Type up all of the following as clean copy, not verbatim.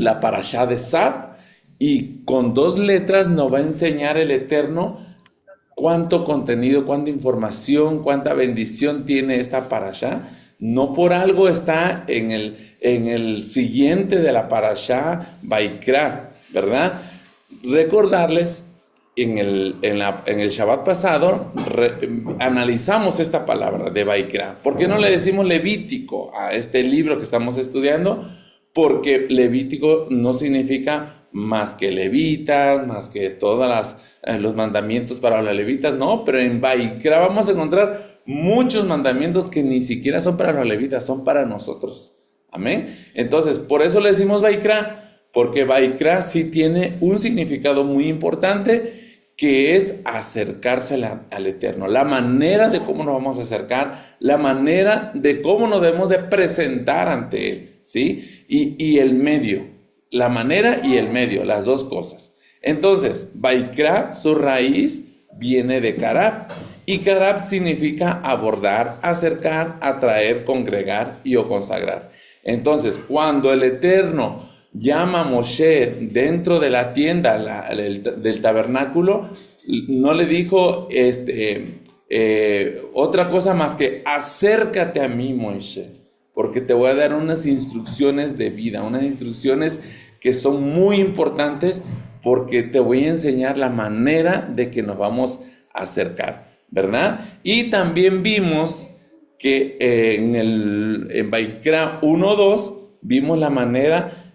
la parashá de Sab, y con 2 letras nos va a enseñar el Eterno cuánto contenido, cuánta información, cuánta bendición tiene esta parashá. No por algo está en el siguiente de la parashá Vaikra, ¿verdad? Recordarles, en el Shabbat pasado analizamos esta palabra de Vaikra. ¿Por qué no le decimos Levítico a este libro que estamos estudiando? Porque Levítico no significa más que levitas, más que todos los mandamientos para los levitas, no, pero en Vaikra vamos a encontrar muchos mandamientos que ni siquiera son para los levitas, son para nosotros. Amén. Entonces, por eso le decimos Vaikra, porque Vaikra sí tiene un significado muy importante, que es acercarse al Eterno, la manera de cómo nos vamos a acercar, la manera de cómo nos debemos de presentar ante Él, ¿sí? Y el medio, la manera y el medio, las dos cosas. Entonces, Vaikra, su raíz viene de Karab, y Karab significa abordar, acercar, atraer, congregar o consagrar. Entonces, cuando el Eterno llama a Moshe dentro de la tienda del tabernáculo, no le dijo otra cosa más que acércate a mí, Moshe, porque te voy a dar unas instrucciones de vida, unas instrucciones que son muy importantes, porque te voy a enseñar la manera de que nos vamos a acercar, ¿verdad? Y también vimos que en Vaikra 1:2 vimos la manera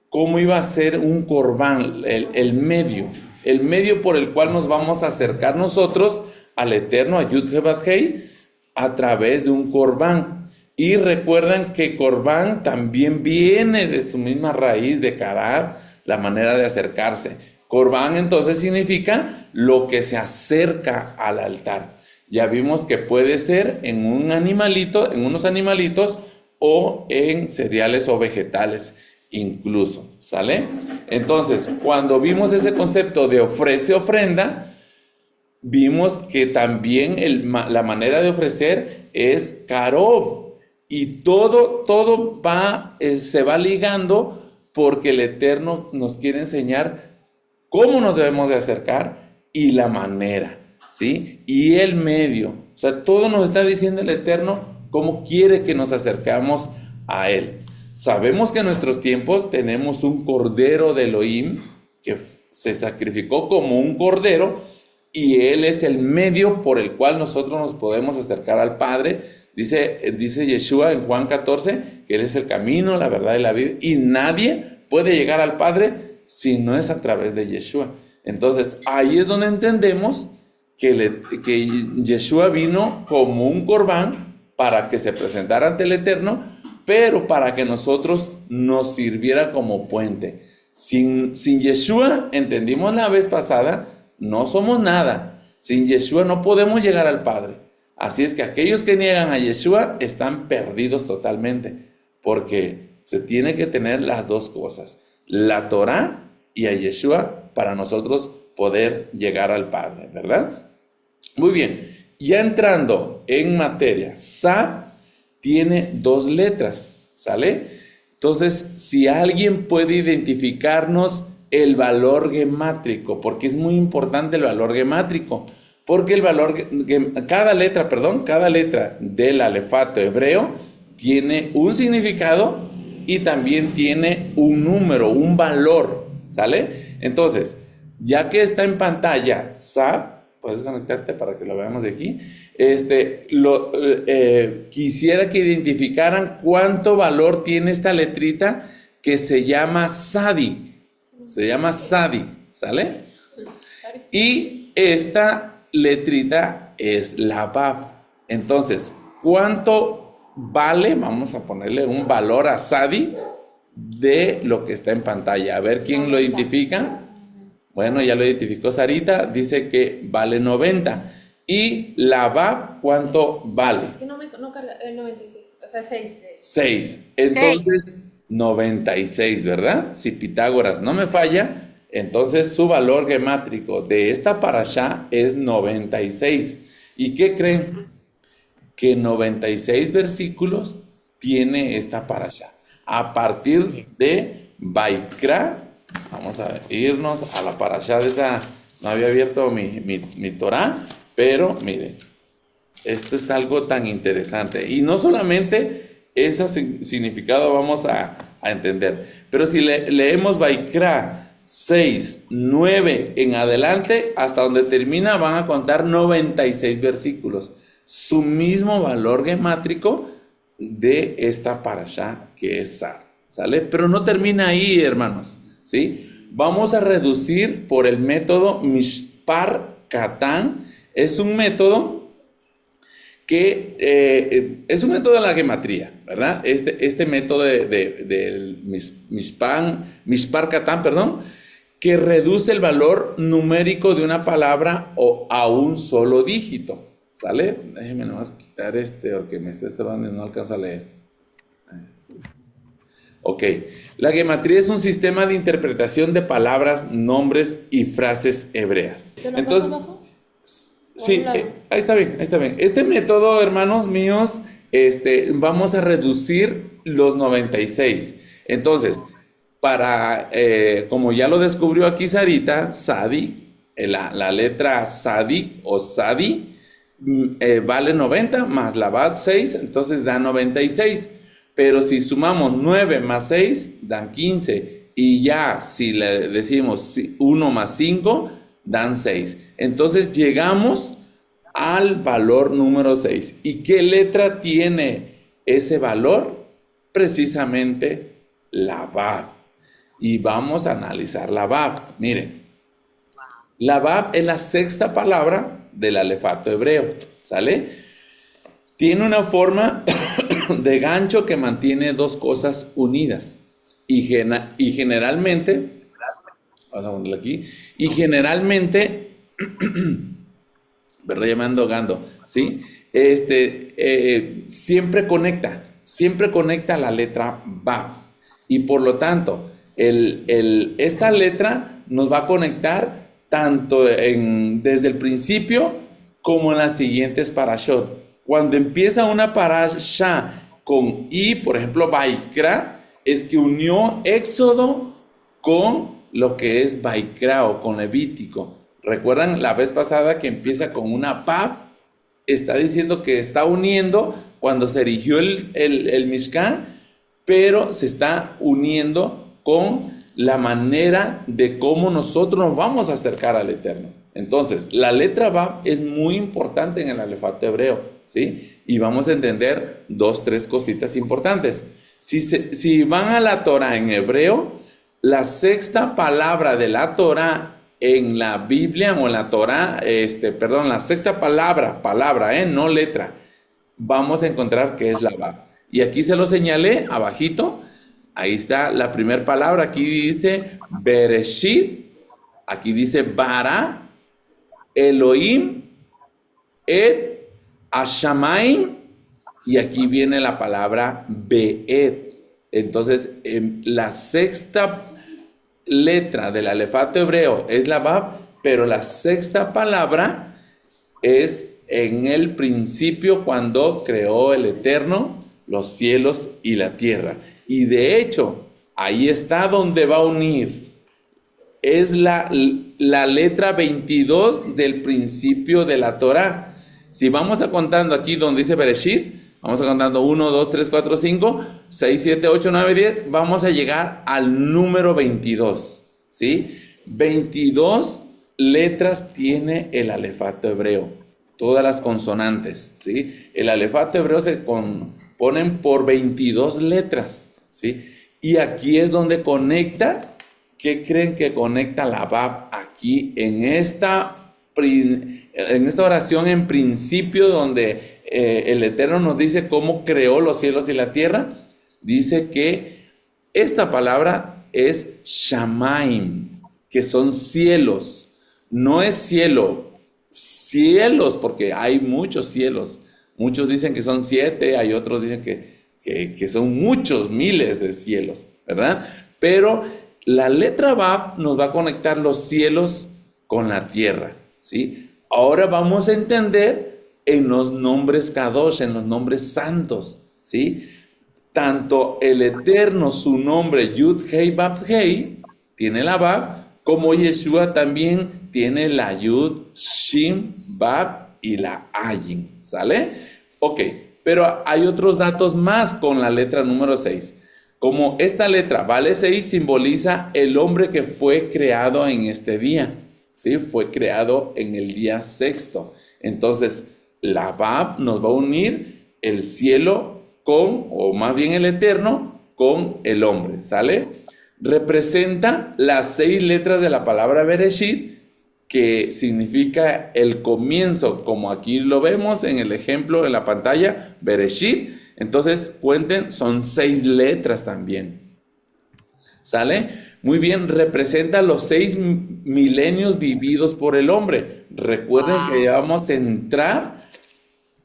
cómo iba a ser un corbán, el medio por el cual nos vamos a acercar nosotros al Eterno, a Yud He Vav Hei, a través de un corbán. Y recuerdan que corbán también viene de su misma raíz de Karab, la manera de acercarse. Corbán entonces significa lo que se acerca al altar. Ya vimos que puede ser en un animalito, en unos animalitos, o en cereales o vegetales incluso, ¿sale? Entonces, cuando vimos ese concepto de ofrece ofrenda, vimos que también la manera de ofrecer es karob, y todo se va ligando, porque el Eterno nos quiere enseñar cómo nos debemos de acercar y la manera, ¿sí? Y el medio, o sea, todo nos está diciendo el Eterno cómo quiere que nos acercamos a Él. Sabemos que en nuestros tiempos tenemos un cordero de Elohim que se sacrificó como un cordero, y Él es el medio por el cual nosotros nos podemos acercar al Padre. Dice Yeshua en Juan 14 que Él es el camino, la verdad y la vida, y nadie puede llegar al Padre si no es a través de Yeshua. Entonces ahí es donde entendemos que Yeshua vino como un corbán para que se presentara ante el Eterno, pero para que nosotros nos sirviera como puente. Sin Yeshua, entendimos la vez pasada, no somos nada. Sin Yeshua no podemos llegar al Padre. Así es que aquellos que niegan a Yeshua están perdidos totalmente, porque se tiene que tener las dos cosas, la Torá y a Yeshua, para nosotros poder llegar al Padre, ¿verdad? Muy bien, ya entrando en materia, Sab tiene 2 letras, ¿sale? Entonces, si alguien puede identificarnos el valor gemátrico, porque es muy importante el valor gemátrico, porque cada letra del alefato hebreo tiene un significado y también tiene un número, un valor, ¿sale? Entonces, ya que está en pantalla Sab, puedes conectarte para que lo veamos de aquí. Quisiera que identificaran cuánto valor tiene esta letrita que se llama Sadik. Se llama Sadik, ¿sale? Y esta letrita es la Vav. Entonces, ¿cuánto vale? Vamos a ponerle un valor a Sadik de lo que está en pantalla. A ver quién lo identifica. Bueno, ya lo identificó Sarita, dice que vale 90. ¿Y la Vav cuánto vale? Es que no carga, 96, o sea, 6. 6. Entonces, 96, ¿verdad? Si Pitágoras no me falla, entonces su valor gemátrico de esta parashá es 96. ¿Y qué creen? Que 96 versículos tiene esta parashá. A partir de Vaikra. Vamos a irnos a la parashá de esta. No había abierto mi Torah, pero miren, esto es algo tan interesante. Y no solamente ese significado vamos a entender, pero si leemos Vaikra 6, 9 en adelante, hasta donde termina, van a contar 96 versículos. Su mismo valor gemátrico de esta parashá que es Sar. ¿Sale? Pero no termina ahí, hermanos. ¿Sí? Vamos a reducir por el método Mishpar Katan. Es un método que es un método de la gematría, ¿verdad? Este método del Mishpar Katan, perdón, que reduce el valor numérico de una palabra a un solo dígito. ¿Sale? Déjenme nomás quitar porque me está estorbando y no alcanzo a leer. Ok, la gematría es un sistema de interpretación de palabras, nombres y frases hebreas. Entonces, sí, ahí está bien, ahí está bien. Este método, hermanos míos, vamos a reducir los 96. Entonces, como ya lo descubrió aquí Sarita, Sadi, la letra Sadi o Sadi, vale 90 más la Bat 6, entonces da 96. Pero si sumamos 9 más 6, dan 15. Y ya, si le decimos 1 más 5, dan 6. Entonces llegamos al valor número 6. ¿Y qué letra tiene ese valor? Precisamente la Vav. Y vamos a analizar la Vav. Miren, la Vav es la sexta palabra del alefato hebreo. ¿Sale? Tiene una forma de gancho que mantiene dos cosas unidas. Y generalmente, vamos a ponerlo aquí, y generalmente, ¿verdad? Ya me ando ahogando, ¿sí? Siempre conecta la letra Vav. Y por lo tanto, esta letra nos va a conectar tanto desde el principio como en las siguientes parashot. Cuando empieza una parasha con I, por ejemplo, Vaikra, es que unió Éxodo con lo que es Vaikra o con Levítico. ¿Recuerdan la vez pasada que empieza con una Pav? Está diciendo que está uniendo cuando se erigió el Mishkan, pero se está uniendo con la manera de cómo nosotros nos vamos a acercar al Eterno. Entonces, la letra Vav es muy importante en el alefato hebreo, ¿sí? Y vamos a entender 2, 3 cositas importantes. Si van a la Torah en hebreo, la sexta palabra de la Torah en la Biblia o en la Torah, la sexta palabra, no letra, vamos a encontrar que es la Vav. Y aquí se lo señalé abajito, ahí está la primera palabra, aquí dice Bereshit, aquí dice Bara, Elohim, Et, Hashamayim, y aquí viene la palabra Be'et. Entonces, la sexta letra del alefato hebreo es la Vav, pero la sexta palabra es en el principio cuando creó el Eterno los cielos y la tierra. Y de hecho, ahí está donde va a unir. Es la letra 22 del principio de la Torah. Si vamos a contando aquí donde dice Bereshit, vamos a contando 1, 2, 3, 4, 5, 6, 7, 8, 9, 10, vamos a llegar al número 22, ¿sí? 22 letras tiene el alefato hebreo, todas las consonantes, ¿sí? El alefato hebreo se componen por 22 letras, ¿sí? Y aquí es donde conecta. ¿Qué creen que conecta la Vav aquí en esta oración en principio donde el Eterno nos dice cómo creó los cielos y la tierra? Dice que esta palabra es Shamaim, que son cielos. No es cielos, porque hay muchos cielos. Muchos dicen que son 7, hay otros dicen que son muchos, miles de cielos, ¿verdad? Pero la letra Vav nos va a conectar los cielos con la tierra, ¿sí? Ahora vamos a entender en los nombres Kadosh, en los nombres santos, ¿sí? tanto el Eterno, su nombre, Yud Hei Bab Hei, tiene la Bab, como Yeshua también tiene la Yud, Shin, Bab y la Ayin, ¿sale? Ok, pero hay otros datos más con la letra número 6. Como esta letra vale 6, simboliza el hombre que fue creado en este día, ¿sí? Fue creado en el día sexto. Entonces, la Bab nos va a unir el cielo con, o más bien el Eterno, con el hombre, ¿sale? Representa las 6 letras de la palabra Bereshit, que significa el comienzo, como aquí lo vemos en el ejemplo en la pantalla, Bereshit. Entonces, cuenten, son 6 letras también. ¿Sale? Muy bien, representa los 6 milenios vividos por el hombre. Recuerden que ya vamos a entrar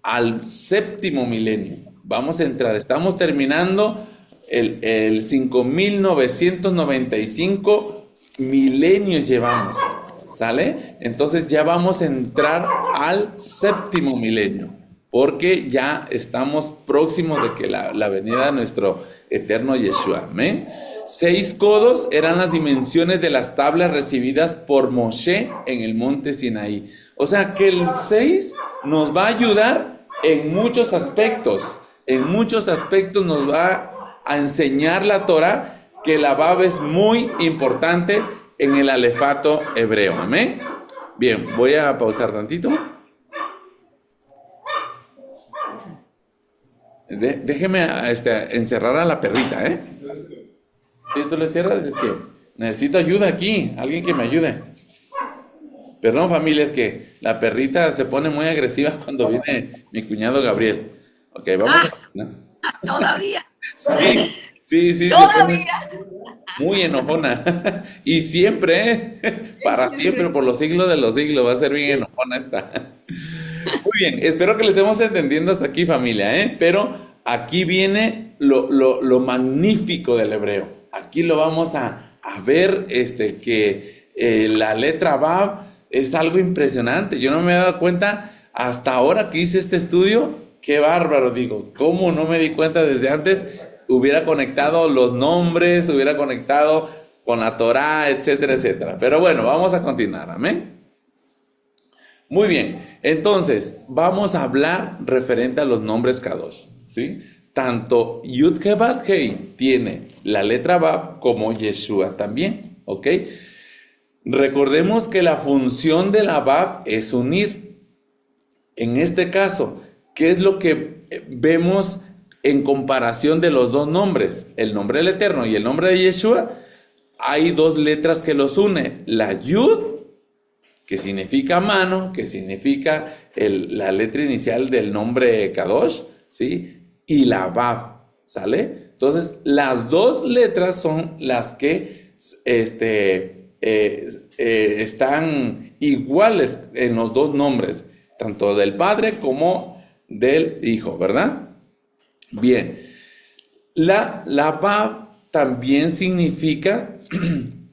al 7º milenio. Vamos a entrar, estamos terminando el 5.995 milenios llevamos. ¿Sale? Entonces ya vamos a entrar al 7º milenio, porque ya estamos próximos de que la venida de nuestro eterno Yeshua. ¿Amén? 6 codos eran las dimensiones de las tablas recibidas por Moshe en el monte Sinaí. O sea que el 6 nos va a ayudar en muchos aspectos. En muchos aspectos nos va a enseñar la Torah, que la Bab es muy importante en el alefato hebreo. Amén. Bien, voy a pausar tantito. Déjeme encerrar a la perrita, ¿eh? Si tú le cierras, es que necesito ayuda aquí, alguien que me ayude. Perdón, familia, es que la perrita se pone muy agresiva cuando viene mi cuñado Gabriel. Ok, vamos. Todavía. Sí, se pone muy enojona. Y siempre, para siempre, por los siglos de los siglos, va a ser bien enojona esta. Muy bien, espero que le estemos entendiendo hasta aquí, familia, ¿eh? Pero aquí viene lo magnífico del hebreo. Aquí lo vamos a ver, que la letra Bab es algo impresionante. Yo no me he dado cuenta hasta ahora que hice este estudio. Qué bárbaro, digo. ¿Cómo no me di cuenta desde antes? Hubiera conectado los nombres, hubiera conectado con la Torá, etcétera, etcétera. Pero bueno, vamos a continuar. Amén. Muy bien, entonces vamos a hablar referente a los nombres Kadosh, ¿sí? Tanto Yud He Bab Hei tiene la letra Bab como Yeshua también, ¿ok? Recordemos que la función de la Bab es unir. En este caso, ¿qué es lo que vemos en comparación de los dos nombres? El nombre del Eterno y el nombre de Yeshua. Hay 2 letras que los une, la Yud, que significa mano, que significa la letra inicial del nombre Kadosh, ¿sí? Y la Bab, ¿sale? Entonces, las 2 letras son las que están iguales en los 2 nombres, tanto del Padre como del Hijo, ¿verdad? Bien, la Bab también significa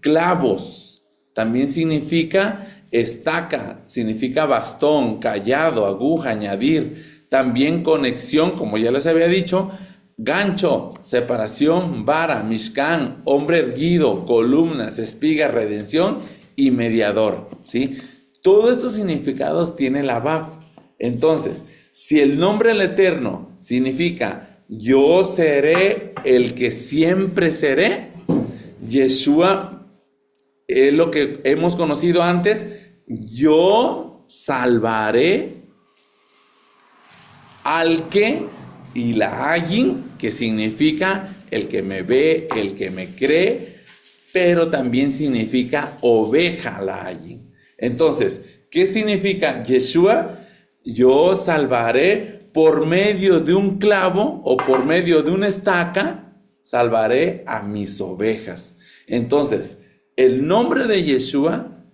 clavos, también significa estaca, significa bastón, callado, aguja, añadir. También conexión, como ya les había dicho, gancho, separación, vara, mishkan, hombre erguido, columnas, espiga, redención y mediador, ¿sí? Todos estos significados tiene la Bab. Entonces, si el nombre del Eterno significa yo seré el que siempre seré, Yeshua es lo que hemos conocido antes, yo salvaré al que, y la Ayin, que significa el que me ve, el que me cree, pero también significa oveja la Ayin. Entonces, ¿qué significa Yeshua? Yo salvaré por medio de un clavo o por medio de una estaca, salvaré a mis ovejas. Entonces, el nombre de Yeshua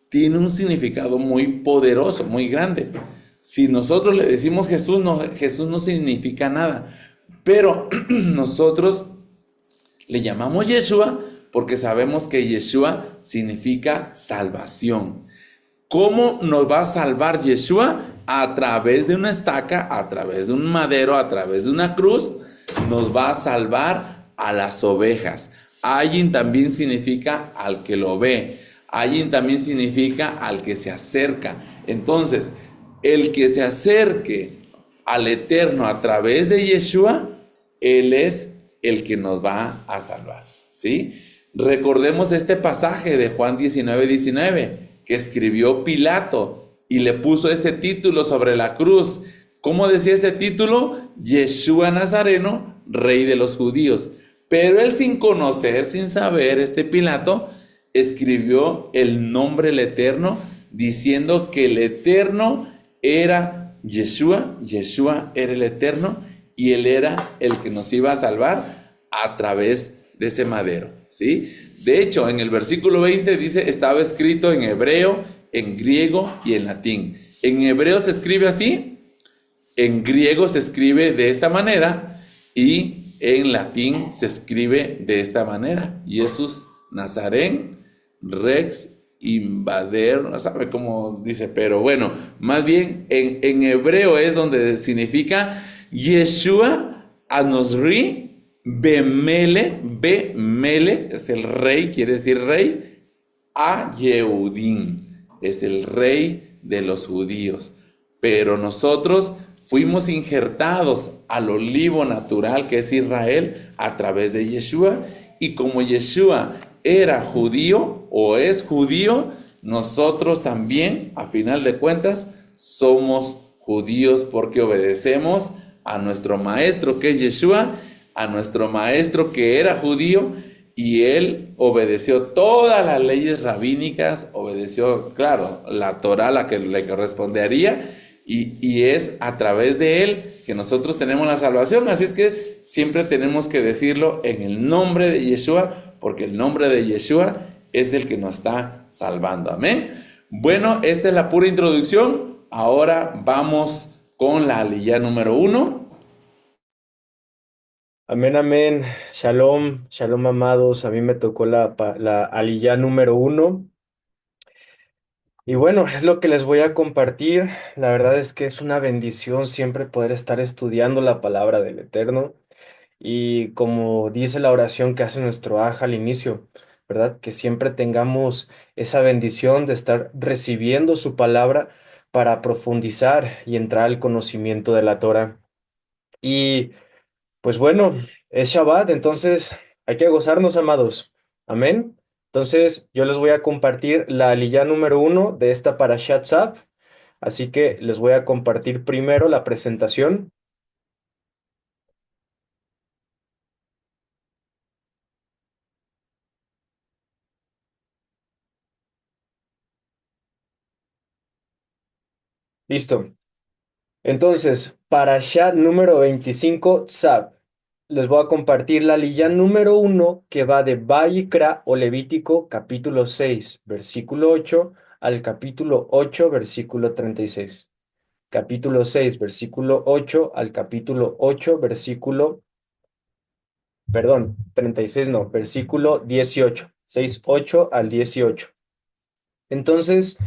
tiene un significado muy poderoso, muy grande. Si nosotros le decimos Jesús no significa nada. Pero nosotros le llamamos Yeshua porque sabemos que Yeshua significa salvación. ¿Cómo nos va a salvar Yeshua? A través de una estaca, a través de un madero, a través de una cruz. nos va a salvar a las ovejas. Ayin también significa al que lo ve. Ayin también significa al que se acerca. Entonces, el que se acerque al Eterno a través de Yeshua, Él es el que nos va a salvar, ¿sí? Recordemos este pasaje de Juan 19:19 que escribió Pilato y le puso ese título sobre la cruz. ¿Cómo decía ese título? Yeshua Nazareno, Rey de los Judíos. Pero él, sin conocer, sin saber, este Pilato escribió el nombre del Eterno, diciendo que el Eterno era Yeshua, Yeshua era el Eterno, y él era el que nos iba a salvar a través de ese madero, ¿sí? De hecho, en el versículo 20 dice, estaba escrito en hebreo, en griego y en latín. En hebreo se escribe así, en griego se escribe de esta manera y en latín se escribe de esta manera. Jesús Nazarén, Rex Invader, no sabe cómo dice, pero bueno, más bien en hebreo es donde significa Yeshua Anosri Bemele es el rey, quiere decir rey, a Yehudim, es el rey de los judíos. Pero nosotros fuimos injertados al olivo natural que es Israel a través de Yeshua, y como Yeshua era judío o es judío, nosotros también, a final de cuentas, somos judíos porque obedecemos a nuestro maestro que es Yeshua, a nuestro maestro que era judío, y él obedeció todas las leyes rabínicas, obedeció, claro, la Torá, la que le correspondería, y es a través de él que nosotros tenemos la salvación. Así es que siempre tenemos que decirlo en el nombre de Yeshua, porque el nombre de Yeshua es el que nos está salvando. Amén. Bueno, esta es la pura introducción. Ahora vamos con la aliyá número 1. Amén, amén. Shalom, shalom, amados. A mí me tocó la aliyá número 1. Y bueno, es lo que les voy a compartir. La verdad es que es una bendición siempre poder estar estudiando la palabra del Eterno. Y como dice la oración que hace nuestro Aj al inicio, ¿verdad? Que siempre tengamos esa bendición de estar recibiendo su palabra para profundizar y entrar al conocimiento de la Torah. Y pues bueno, es Shabbat, entonces hay que gozarnos, amados. Amén. Entonces yo les voy a compartir la aliyá número 1 de esta Parashat Tzaf. Así que les voy a compartir primero la presentación. Listo. Entonces, Parashat número 25, Tzaf. Les voy a compartir la aliyá número 1 que va de Vayikra o Levítico capítulo 6, versículo 8 al capítulo 8, versículo 36. Capítulo 6, versículo 8 al capítulo 8, versículo, perdón, 36 no, versículo 18, 6, 8 al 18. Entonces,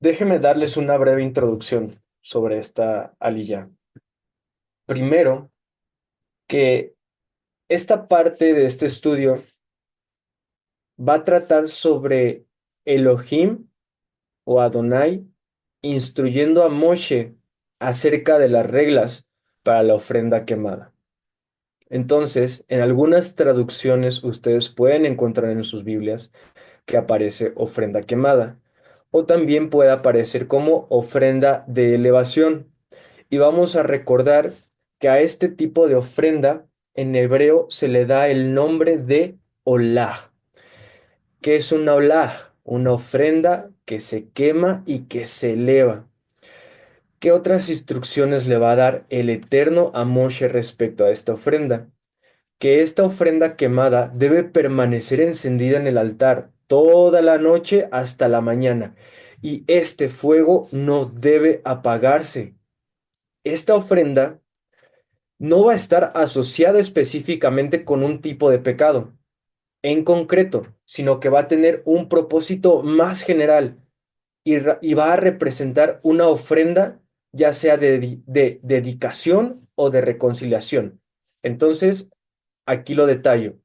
déjenme darles una breve introducción sobre esta aliyá. Primero, que esta parte de este estudio va a tratar sobre Elohim o Adonai instruyendo a Moshe acerca de las reglas para la ofrenda quemada. Entonces, en algunas traducciones ustedes pueden encontrar en sus Biblias que aparece ofrenda quemada, o también puede aparecer como ofrenda de elevación. Y vamos a recordar que a este tipo de ofrenda en hebreo se le da el nombre de olah. ¿Qué es una olah? Una ofrenda que se quema y que se eleva. ¿Qué otras instrucciones le va a dar el Eterno a Moshe respecto a esta ofrenda? Que esta ofrenda quemada debe permanecer encendida en el altar toda la noche hasta la mañana, y este fuego no debe apagarse. Esta ofrenda no va a estar asociada específicamente con un tipo de pecado en concreto, sino que va a tener un propósito más general y va a representar una ofrenda ya sea de dedicación o de reconciliación. Entonces, aquí lo detallo.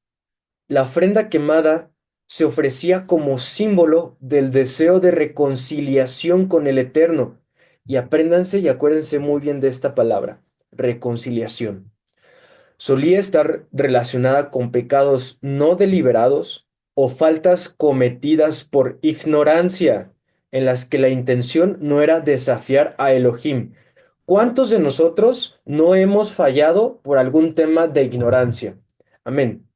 La ofrenda quemada se ofrecía como símbolo del deseo de reconciliación con el Eterno. Y apréndanse y acuérdense muy bien de esta palabra, reconciliación. Solía estar relacionada con pecados no deliberados o faltas cometidas por ignorancia, en las que la intención no era desafiar a Elohim. ¿Cuántos de nosotros no hemos fallado por algún tema de ignorancia? Amén.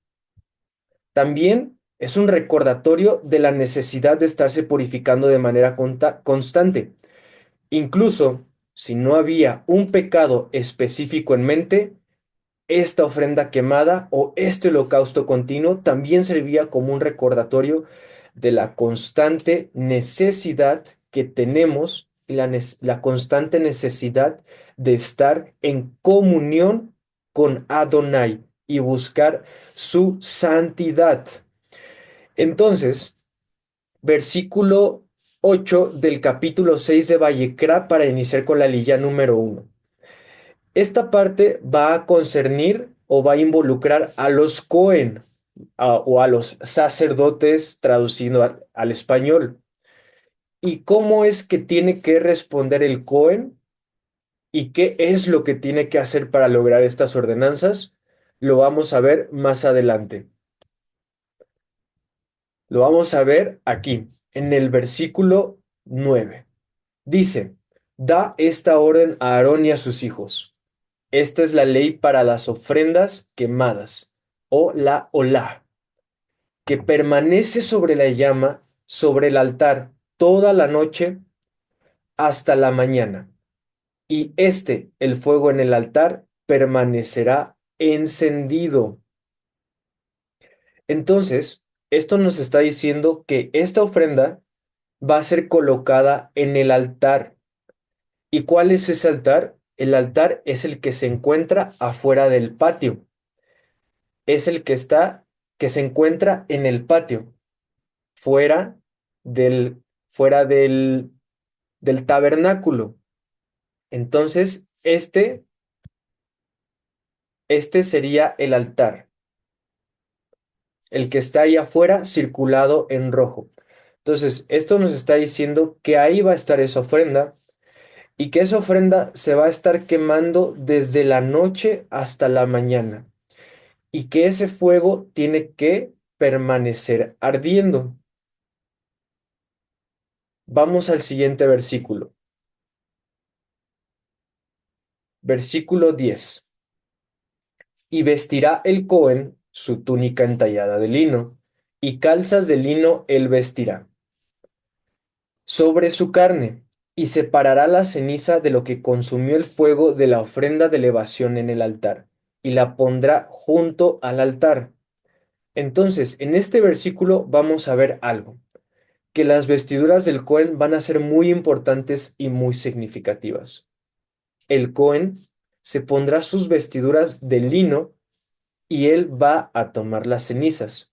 También es un recordatorio de la necesidad de estarse purificando de manera constante. Incluso si no había un pecado específico en mente, esta ofrenda quemada o este holocausto continuo también servía como un recordatorio de la constante necesidad que tenemos y la constante necesidad de estar en comunión con Adonai y buscar su santidad. Entonces, versículo 8 del capítulo 6 de Vallecra para iniciar con la lilla número 1. Esta parte va a concernir o va a involucrar a los Cohen o a los sacerdotes traduciendo al español. ¿Y cómo es que tiene que responder el Cohen? ¿Y qué es lo que tiene que hacer para lograr estas ordenanzas? Lo vamos a ver más adelante. Lo vamos a ver aquí, en el versículo 9. Dice, da esta orden a Aarón y a sus hijos. Esta es la ley para las ofrendas quemadas, o la olá, que permanece sobre la llama, sobre el altar, toda la noche hasta la mañana. Y el fuego en el altar, permanecerá encendido. Entonces, esto nos está diciendo que esta ofrenda va a ser colocada en el altar. ¿Y cuál es ese altar? El altar es el que se encuentra afuera del patio. Es el que se encuentra en el patio, fuera fuera del tabernáculo. Entonces, este sería el altar, el que está ahí afuera, circulado en rojo. Entonces, esto nos está diciendo que ahí va a estar esa ofrenda y que esa ofrenda se va a estar quemando desde la noche hasta la mañana y que ese fuego tiene que permanecer ardiendo. Vamos al siguiente versículo. Versículo 10. Y vestirá el Cohen su túnica entallada de lino, y calzas de lino él vestirá sobre su carne, y separará la ceniza de lo que consumió el fuego de la ofrenda de elevación en el altar, y la pondrá junto al altar. Entonces, en este versículo vamos a ver algo, que las vestiduras del Cohen van a ser muy importantes y muy significativas. El Cohen se pondrá sus vestiduras de lino y él va a tomar las cenizas.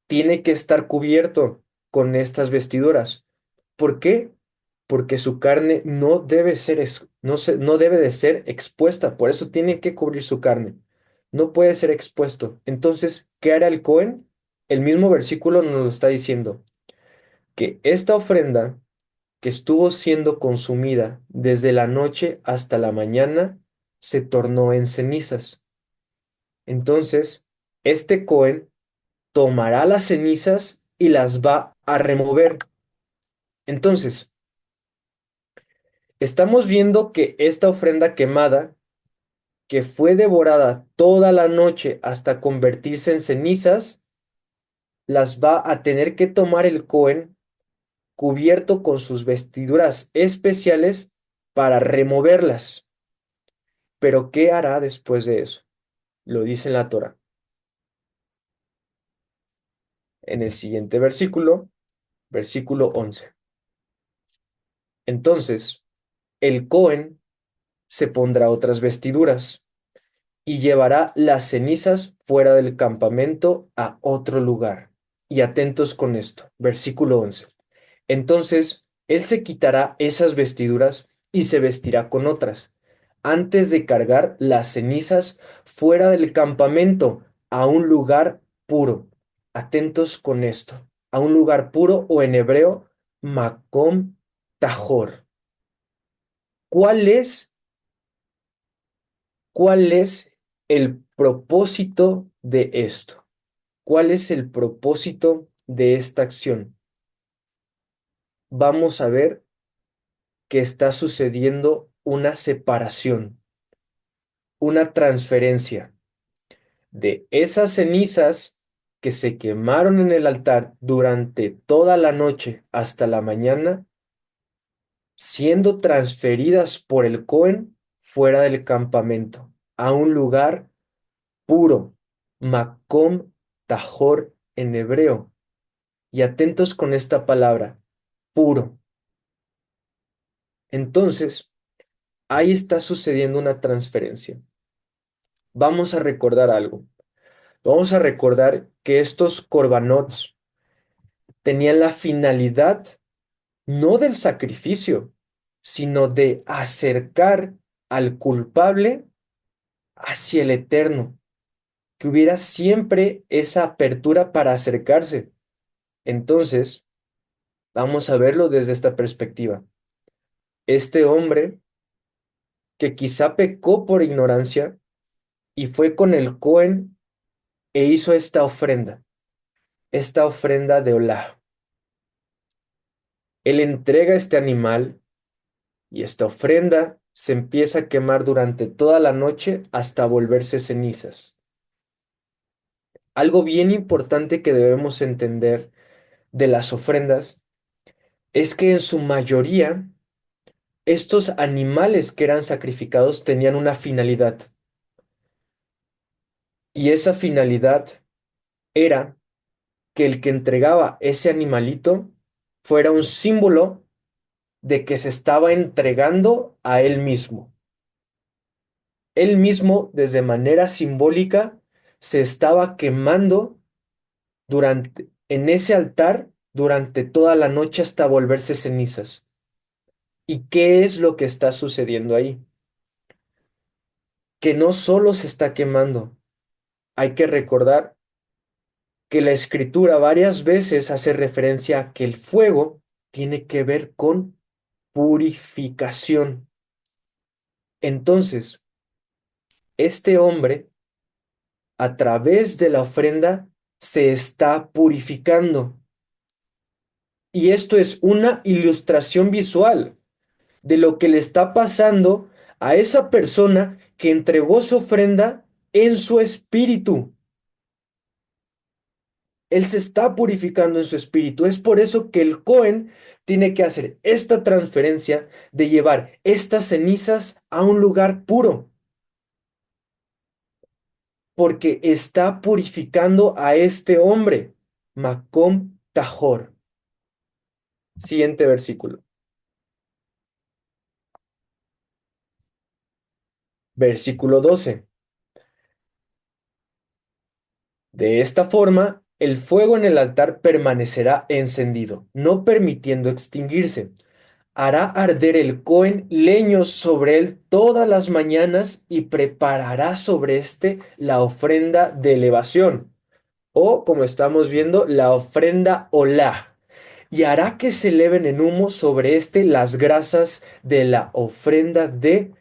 Tiene que estar cubierto con estas vestiduras. ¿Por qué? Porque su carne no debe no debe de ser expuesta, por eso tiene que cubrir su carne. No puede ser expuesto. Entonces, ¿qué hará el Cohen? El mismo versículo nos lo está diciendo, que esta ofrenda que estuvo siendo consumida desde la noche hasta la mañana se tornó en cenizas. Entonces, este Cohen tomará las cenizas y las va a remover. Entonces, estamos viendo que esta ofrenda quemada, que fue devorada toda la noche hasta convertirse en cenizas, las va a tener que tomar el Cohen cubierto con sus vestiduras especiales para removerlas. Pero ¿qué hará después de eso? Lo dice en la Torah. En el siguiente versículo, versículo 11. Entonces, el Cohen se pondrá otras vestiduras y llevará las cenizas fuera del campamento a otro lugar. Y atentos con esto, versículo 11. Entonces él se quitará esas vestiduras y se vestirá con otras, antes de cargar las cenizas fuera del campamento a un lugar puro. Atentos con esto, a un lugar puro o en hebreo, Makom Tahor. ¿Cuál es, cuál es el propósito de esto? ¿Cuál es el propósito de esta acción? Vamos a ver que está sucediendo una separación, una transferencia de esas cenizas que se quemaron en el altar durante toda la noche hasta la mañana, siendo transferidas por el Cohen fuera del campamento, a un lugar puro, Makom Tahor en hebreo. Y atentos con esta palabra, puro. Entonces, ahí está sucediendo una transferencia. Vamos a recordar algo. Vamos a recordar que estos corbanots tenían la finalidad no del sacrificio, sino de acercar al culpable hacia el eterno, que hubiera siempre esa apertura para acercarse. Entonces, vamos a verlo desde esta perspectiva. Este hombre que quizá pecó por ignorancia y fue con el Cohen e hizo esta ofrenda de Olá. Él entrega este animal y esta ofrenda se empieza a quemar durante toda la noche hasta volverse cenizas. Algo bien importante que debemos entender de las ofrendas es que en su mayoría estos animales que eran sacrificados tenían una finalidad y esa finalidad era que el que entregaba ese animalito fuera un símbolo de que se estaba entregando a él mismo. Él mismo, desde manera simbólica, se estaba quemando en ese altar durante toda la noche hasta volverse cenizas. ¿Y qué es lo que está sucediendo ahí? Que no solo se está quemando, hay que recordar que la escritura varias veces hace referencia a que el fuego tiene que ver con purificación. Entonces, este hombre, a través de la ofrenda, se está purificando. Y esto es una ilustración visual de lo que le está pasando a esa persona que entregó su ofrenda en su espíritu. Él se está purificando en su espíritu. Es por eso que el Cohen tiene que hacer esta transferencia de llevar estas cenizas a un lugar puro, porque está purificando a este hombre, Makom Tahor. Siguiente versículo. Versículo 12. De esta forma, el fuego en el altar permanecerá encendido, no permitiendo extinguirse. Hará arder el Cohen leños sobre él todas las mañanas y preparará sobre éste la ofrenda de elevación, o como estamos viendo, la ofrenda olá, y hará que se eleven en humo sobre éste las grasas de la ofrenda de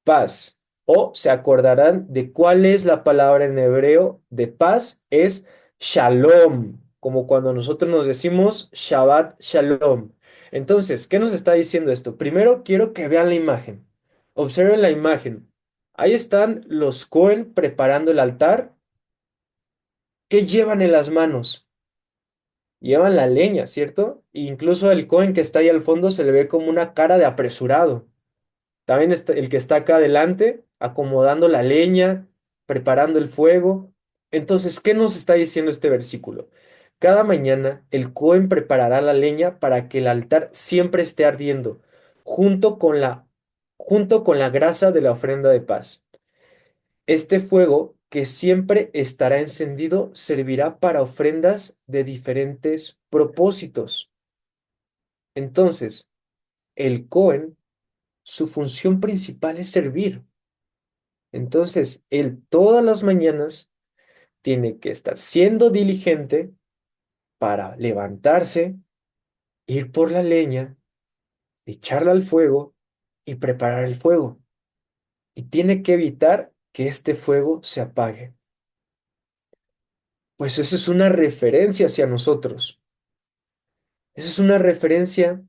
paz. O se acordarán de cuál es la palabra en hebreo de paz, es shalom, como cuando nosotros nos decimos Shabbat Shalom. Entonces, ¿qué nos está diciendo esto? Primero quiero que vean la imagen. Observen la imagen. Ahí están los Cohen preparando el altar. ¿Qué llevan en las manos? Llevan la leña, ¿cierto? E incluso el Cohen que está ahí al fondo se le ve como una cara de apresurado. También está el que está acá adelante, acomodando la leña, preparando el fuego. Entonces, ¿qué nos está diciendo este versículo? Cada mañana el Cohen preparará la leña para que el altar siempre esté ardiendo, junto con junto con la grasa de la ofrenda de paz. Este fuego, que siempre estará encendido, servirá para ofrendas de diferentes propósitos. Entonces, el Cohen Su función principal es servir. Entonces, él todas las mañanas tiene que estar siendo diligente para levantarse, ir por la leña, echarla al fuego y preparar el fuego. Y tiene que evitar que este fuego se apague. Pues eso es una referencia hacia nosotros. Esa es una referencia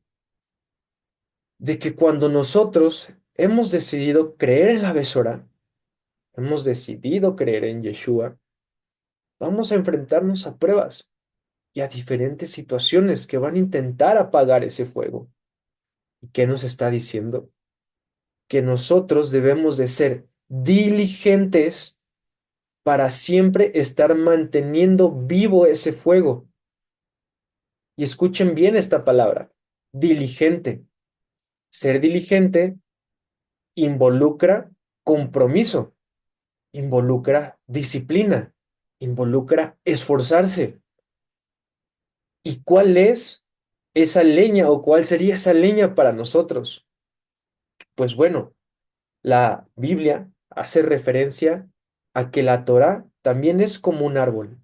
de que cuando nosotros hemos decidido creer en la Besora, hemos decidido creer en Yeshua, vamos a enfrentarnos a pruebas y a diferentes situaciones que van a intentar apagar ese fuego. ¿Y qué nos está diciendo? Que nosotros debemos de ser diligentes para siempre estar manteniendo vivo ese fuego. Y escuchen bien esta palabra, diligente. Ser diligente involucra compromiso, involucra disciplina, involucra esforzarse. ¿Y cuál es esa leña o cuál sería esa leña para nosotros? Pues bueno, la Biblia hace referencia a que la Torá también es como un árbol,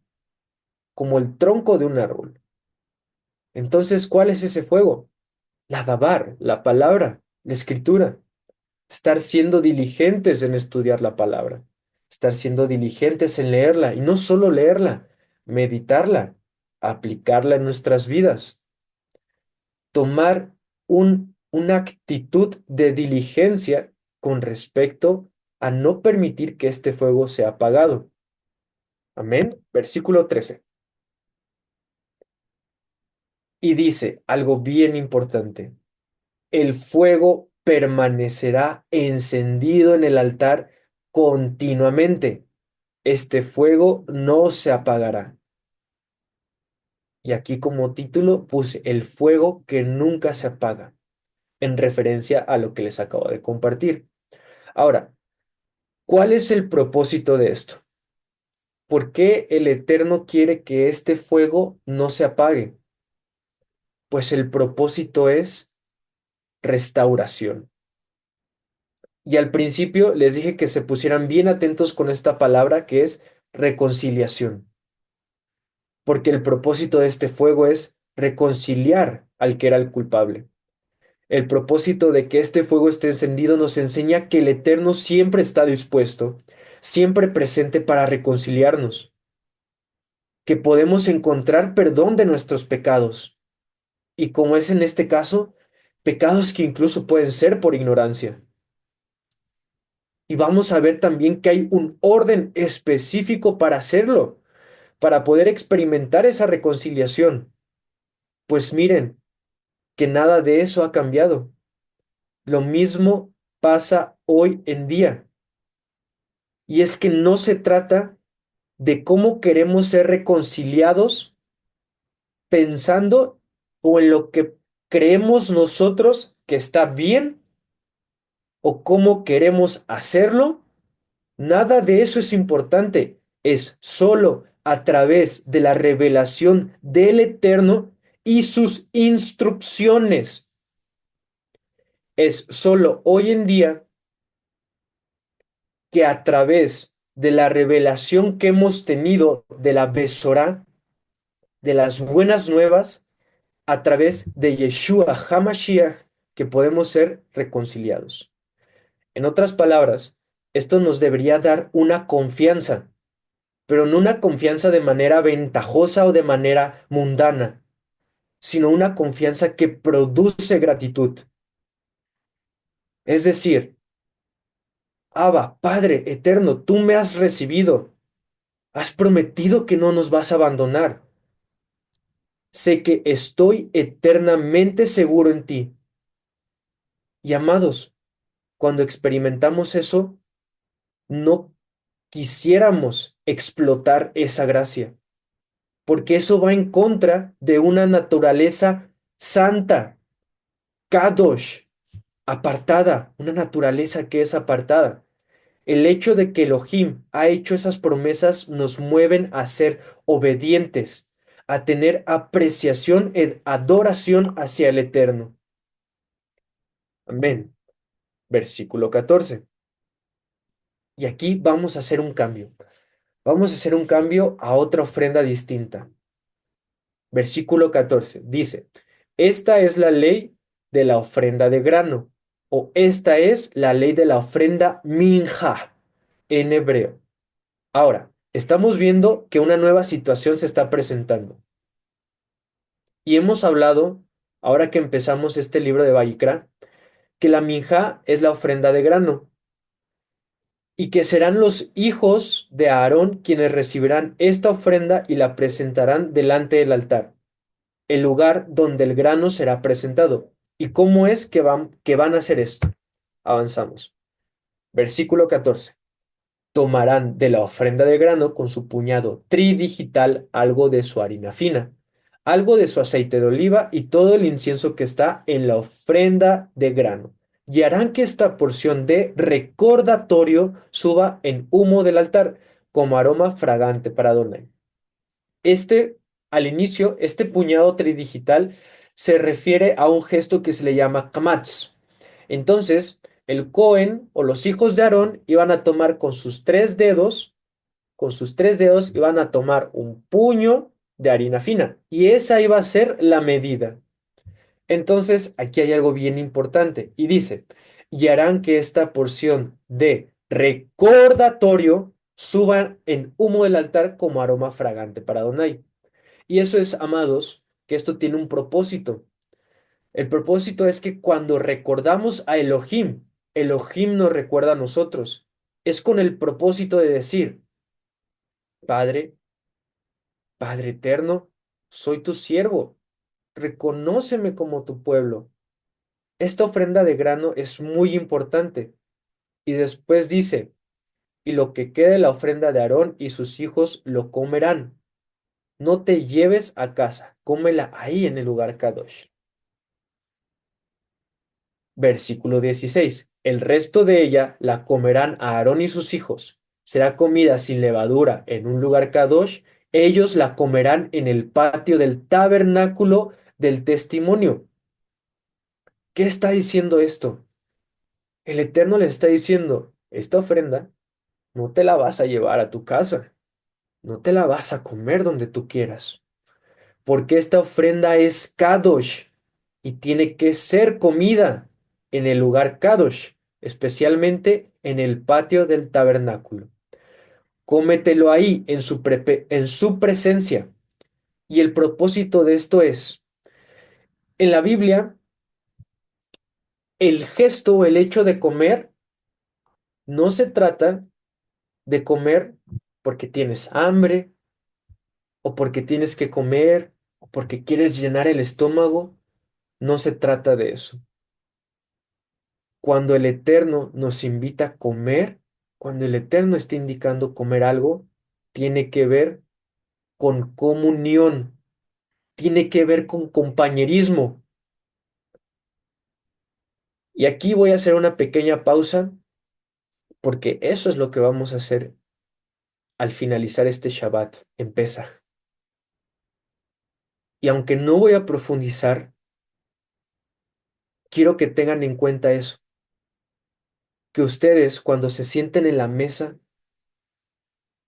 como el tronco de un árbol. Entonces, ¿cuál es ese fuego? La Dabar, la palabra, la escritura. Estar siendo diligentes en estudiar la palabra, estar siendo diligentes en leerla y no solo leerla, meditarla, aplicarla en nuestras vidas, tomar una actitud de diligencia con respecto a no permitir que este fuego sea apagado. Amén. Versículo 13. Y dice algo bien importante. El fuego permanecerá encendido en el altar continuamente. Este fuego no se apagará. Y aquí como título puse el fuego que nunca se apaga, en referencia a lo que les acabo de compartir. Ahora, ¿cuál es el propósito de esto? ¿Por qué el Eterno quiere que este fuego no se apague? Pues el propósito es restauración. Y al principio les dije que se pusieran bien atentos con esta palabra que es reconciliación, porque el propósito de este fuego es reconciliar al que era el culpable. El propósito de que este fuego esté encendido nos enseña que el Eterno siempre está dispuesto, siempre presente para reconciliarnos, que podemos encontrar perdón de nuestros pecados, y como es en este caso, pecados que incluso pueden ser por ignorancia. Y vamos a ver también que hay un orden específico para hacerlo, para poder experimentar esa reconciliación. Pues miren, que nada de eso ha cambiado. Lo mismo pasa hoy en día. Y es que no se trata de cómo queremos ser reconciliados pensando o en lo que creemos nosotros que está bien o cómo queremos hacerlo. Nada de eso es importante. Es solo a través de la revelación del Eterno y sus instrucciones. Es solo hoy en día que a través de la revelación que hemos tenido de la Besorá, de las buenas nuevas, a través de Yeshua HaMashiach, que podemos ser reconciliados. En otras palabras, esto nos debería dar una confianza, pero no una confianza de manera ventajosa o de manera mundana, sino una confianza que produce gratitud. Es decir, Abba, Padre eterno, tú me has recibido, has prometido que no nos vas a abandonar. Sé que estoy eternamente seguro en ti. Y amados, cuando experimentamos eso, no quisiéramos explotar esa gracia, porque eso va en contra de una naturaleza santa, kadosh, apartada, una naturaleza que es apartada. El hecho de que Elohim ha hecho esas promesas nos mueven a ser obedientes, a tener apreciación y adoración hacia el Eterno. Amén. Versículo 14. Y aquí vamos a hacer un cambio. Vamos a hacer un cambio a otra ofrenda distinta. Versículo 14 dice, esta es la ley de la ofrenda de grano, o esta es la ley de la ofrenda minja en hebreo. Ahora, estamos viendo que una nueva situación se está presentando. Y hemos hablado, ahora que empezamos este libro de Vayikra, que la minja es la ofrenda de grano y que serán los hijos de Aarón quienes recibirán esta ofrenda y la presentarán delante del altar, el lugar donde el grano será presentado. ¿Y cómo es que van a hacer esto? Avanzamos. Versículo 14. Tomarán de la ofrenda de grano con su puñado tridigital algo de su harina fina, algo de su aceite de oliva y todo el incienso que está en la ofrenda de grano. Y harán que esta porción de recordatorio suba en humo del altar como aroma fragante para Adonai. Este, al inicio, este puñado tridigital se refiere a un gesto que se le llama kamatz. Entonces, el Cohen o los hijos de Aarón iban a tomar con sus tres dedos iban a tomar un puño de harina fina y esa iba a ser la medida. Entonces, aquí hay algo bien importante y dice, y harán que esta porción de recordatorio suba en humo del altar como aroma fragante para Adonai. Y eso es, amados, que esto tiene un propósito. El propósito es que cuando recordamos a Elohim, Elohim nos recuerda a nosotros. Es con el propósito de decir, Padre, Padre eterno, soy tu siervo, reconóceme como tu pueblo. Esta ofrenda de grano es muy importante. Y después dice, y lo que quede de la ofrenda de Aarón y sus hijos lo comerán. No te lleves a casa, cómela ahí en el lugar Kadosh. Versículo 16. El resto de ella la comerán a Aarón y sus hijos. Será comida sin levadura en un lugar kadosh. Ellos la comerán en el patio del tabernáculo del testimonio. ¿Qué está diciendo esto? El Eterno les está diciendo, esta ofrenda no te la vas a llevar a tu casa, no te la vas a comer donde tú quieras, porque esta ofrenda es kadosh y tiene que ser comida en el lugar kadosh, especialmente en el patio del tabernáculo. Cómetelo ahí en su presencia. Y el propósito de esto es, en la Biblia, el gesto o el hecho de comer no se trata de comer porque tienes hambre o porque tienes que comer o porque quieres llenar el estómago. No se trata de eso. Cuando el Eterno nos invita a comer, cuando el Eterno está indicando comer algo, tiene que ver con comunión, tiene que ver con compañerismo. Y aquí voy a hacer una pequeña pausa porque eso es lo que vamos a hacer al finalizar este Shabbat en Pesaj. Y aunque no voy a profundizar, quiero que tengan en cuenta eso, que ustedes cuando se sienten en la mesa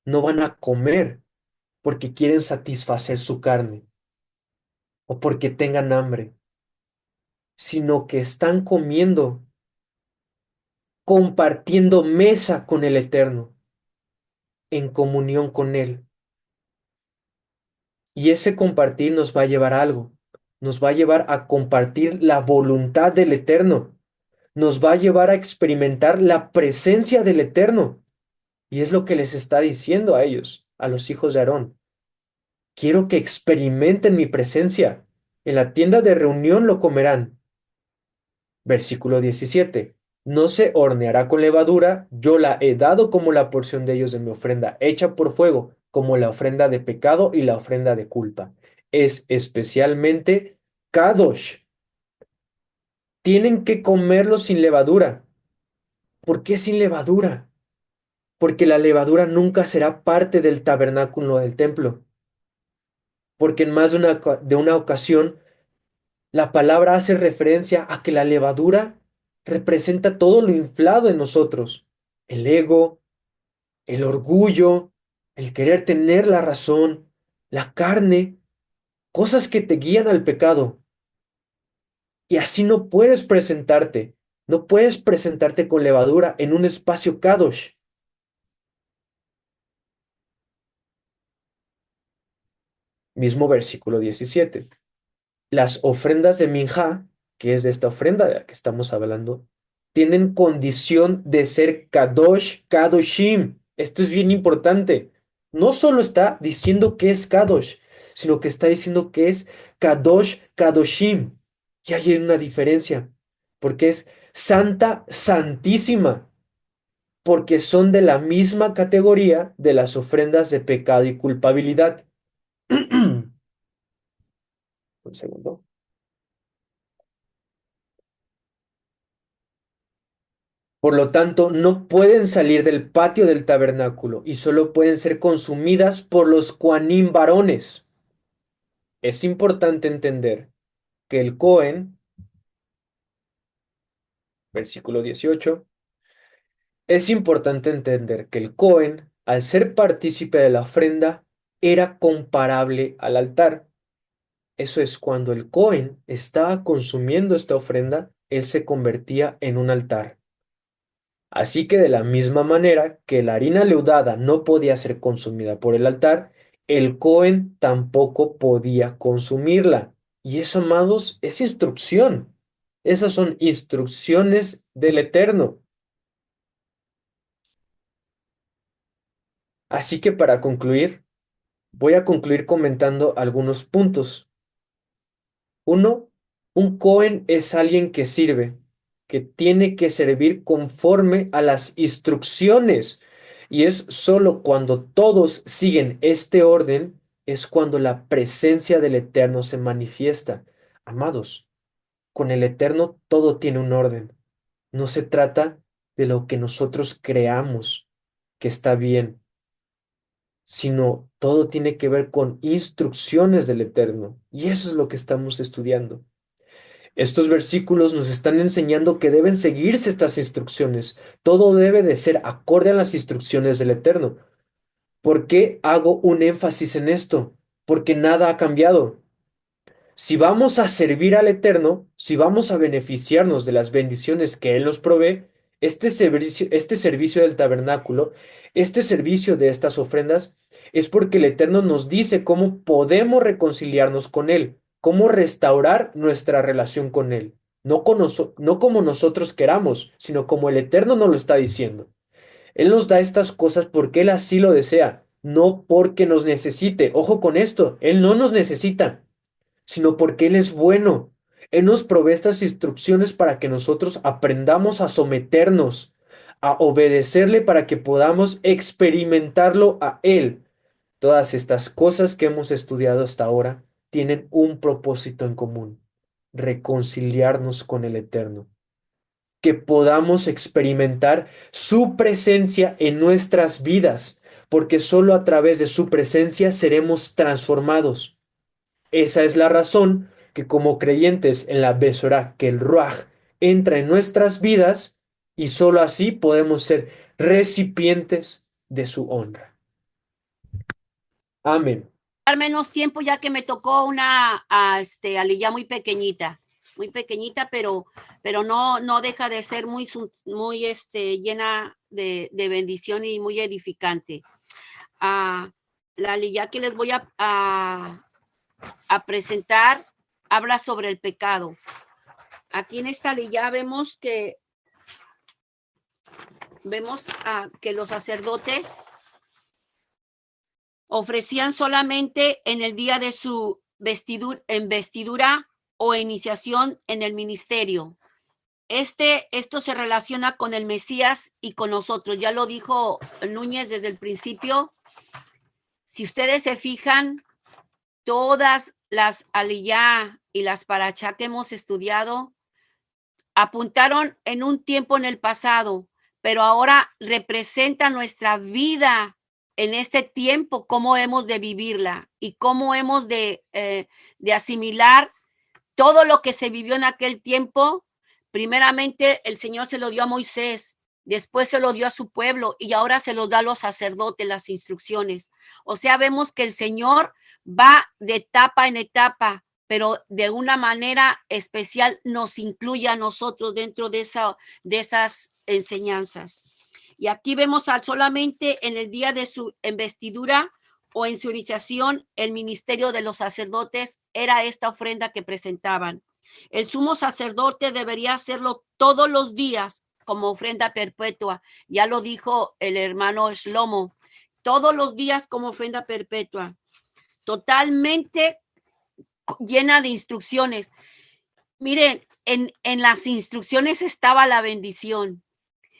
no van a comer porque quieren satisfacer su carne o porque tengan hambre, sino que están comiendo, compartiendo mesa con el Eterno, en comunión con Él. Y ese compartir nos va a llevar a algo, nos va a llevar a compartir la voluntad del Eterno, nos va a llevar a experimentar la presencia del Eterno. Y es lo que les está diciendo a ellos, a los hijos de Aarón. Quiero que experimenten mi presencia. En la tienda de reunión lo comerán. Versículo 17. No se horneará con levadura, yo la he dado como la porción de ellos de mi ofrenda, hecha por fuego, como la ofrenda de pecado y la ofrenda de culpa. Es especialmente Kadosh. Tienen que comerlo sin levadura. ¿Por qué sin levadura? Porque la levadura nunca será parte del tabernáculo del templo. Porque en más de una ocasión la palabra hace referencia a que la levadura representa todo lo inflado en nosotros, el ego, el orgullo, el querer tener la razón, la carne, cosas que te guían al pecado. Y así no puedes presentarte con levadura en un espacio kadosh. Mismo versículo 17. Las ofrendas de Minjá, que es de esta ofrenda de la que estamos hablando, tienen condición de ser Kadosh, Kadoshim. Esto es bien importante. No solo está diciendo que es Kadosh, sino que está diciendo que es Kadosh, Kadoshim. Y ahí hay una diferencia, porque es santa, santísima, porque son de la misma categoría de las ofrendas de pecado y culpabilidad. Un segundo. Por lo tanto, no pueden salir del patio del tabernáculo y solo pueden ser consumidas por los Kohanim varones. Es importante entender que el Cohen, versículo 18, es importante entender que el Cohen, al ser partícipe de la ofrenda, era comparable al altar. Eso es, cuando el Cohen estaba consumiendo esta ofrenda, él se convertía en un altar. Así que de la misma manera que la harina leudada no podía ser consumida por el altar, el Cohen tampoco podía consumirla. Y eso, amados, es instrucción. Esas son instrucciones del Eterno. Así que para concluir, voy a concluir comentando algunos puntos. Uno, un Cohen es alguien que sirve, que tiene que servir conforme a las instrucciones. Y es solo cuando todos siguen este orden, es cuando la presencia del Eterno se manifiesta. Amados, con el Eterno todo tiene un orden. No se trata de lo que nosotros creamos que está bien, sino todo tiene que ver con instrucciones del Eterno. Y eso es lo que estamos estudiando. Estos versículos nos están enseñando que deben seguirse estas instrucciones. Todo debe de ser acorde a las instrucciones del Eterno. ¿Por qué hago un énfasis en esto? Porque nada ha cambiado. Si vamos a servir al Eterno, si vamos a beneficiarnos de las bendiciones que Él nos provee, este servicio del tabernáculo, este servicio de estas ofrendas, es porque el Eterno nos dice cómo podemos reconciliarnos con Él, cómo restaurar nuestra relación con Él. No como nosotros queramos, sino como el Eterno nos lo está diciendo. Él nos da estas cosas porque Él así lo desea, no porque nos necesite. Ojo con esto, Él no nos necesita, sino porque Él es bueno. Él nos provee estas instrucciones para que nosotros aprendamos a someternos, a obedecerle para que podamos experimentarlo a Él. Todas estas cosas que hemos estudiado hasta ahora tienen un propósito en común: reconciliarnos con el Eterno, que podamos experimentar su presencia en nuestras vidas, porque solo a través de su presencia seremos transformados. Esa es la razón que como creyentes en la Besorá, que el Ruaj entra en nuestras vidas y solo así podemos ser recipientes de su honra. Amén. Dar menos tiempo ya que me tocó una aliyá muy pequeñita, pero no deja de ser muy llena de bendición y muy edificante. La aliyá que les voy a presentar habla sobre el pecado. Aquí en esta aliyá vemos que los sacerdotes ofrecían solamente en el día de su investidura o iniciación en el ministerio. Esto se relaciona con el Mesías y con nosotros. Ya lo dijo Núñez desde el principio. Si ustedes se fijan, todas las aliyá y las parachá que hemos estudiado apuntaron en un tiempo en el pasado, pero ahora representan nuestra vida en este tiempo, cómo hemos de vivirla y cómo hemos de asimilar todo lo que se vivió en aquel tiempo Primeramente, el Señor se lo dio a Moisés, después se lo dio a su pueblo y ahora se lo da a los sacerdotes las instrucciones. O sea, vemos que el Señor va de etapa en etapa, pero de una manera especial nos incluye a nosotros dentro de esas enseñanzas. Y aquí vemos solamente en el día de su investidura o en su iniciación, el ministerio de los sacerdotes era esta ofrenda que presentaban. El sumo sacerdote debería hacerlo todos los días como ofrenda perpetua. Ya lo dijo el hermano Shlomo, todos los días como ofrenda perpetua. Totalmente llena de instrucciones. Miren, en las instrucciones estaba la bendición.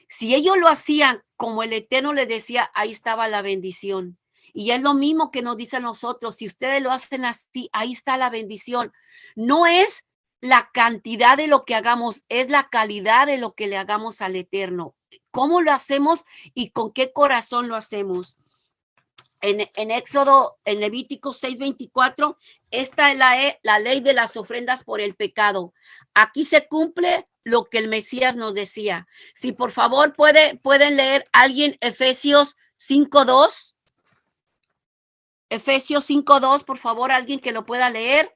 Si ellos lo hacían como el Eterno les decía, ahí estaba la bendición. Y es lo mismo que nos dice a nosotros, si ustedes lo hacen así, ahí está la bendición. No es la cantidad de lo que hagamos, es la calidad de lo que le hagamos al Eterno. ¿Cómo lo hacemos y con qué corazón lo hacemos? En Éxodo, en Levítico 6:24, esta es la ley de las ofrendas por el pecado. Aquí se cumple lo que el Mesías nos decía. Si por favor pueden leer alguien Efesios 5:2. Efesios 5:2, por favor, alguien que lo pueda leer.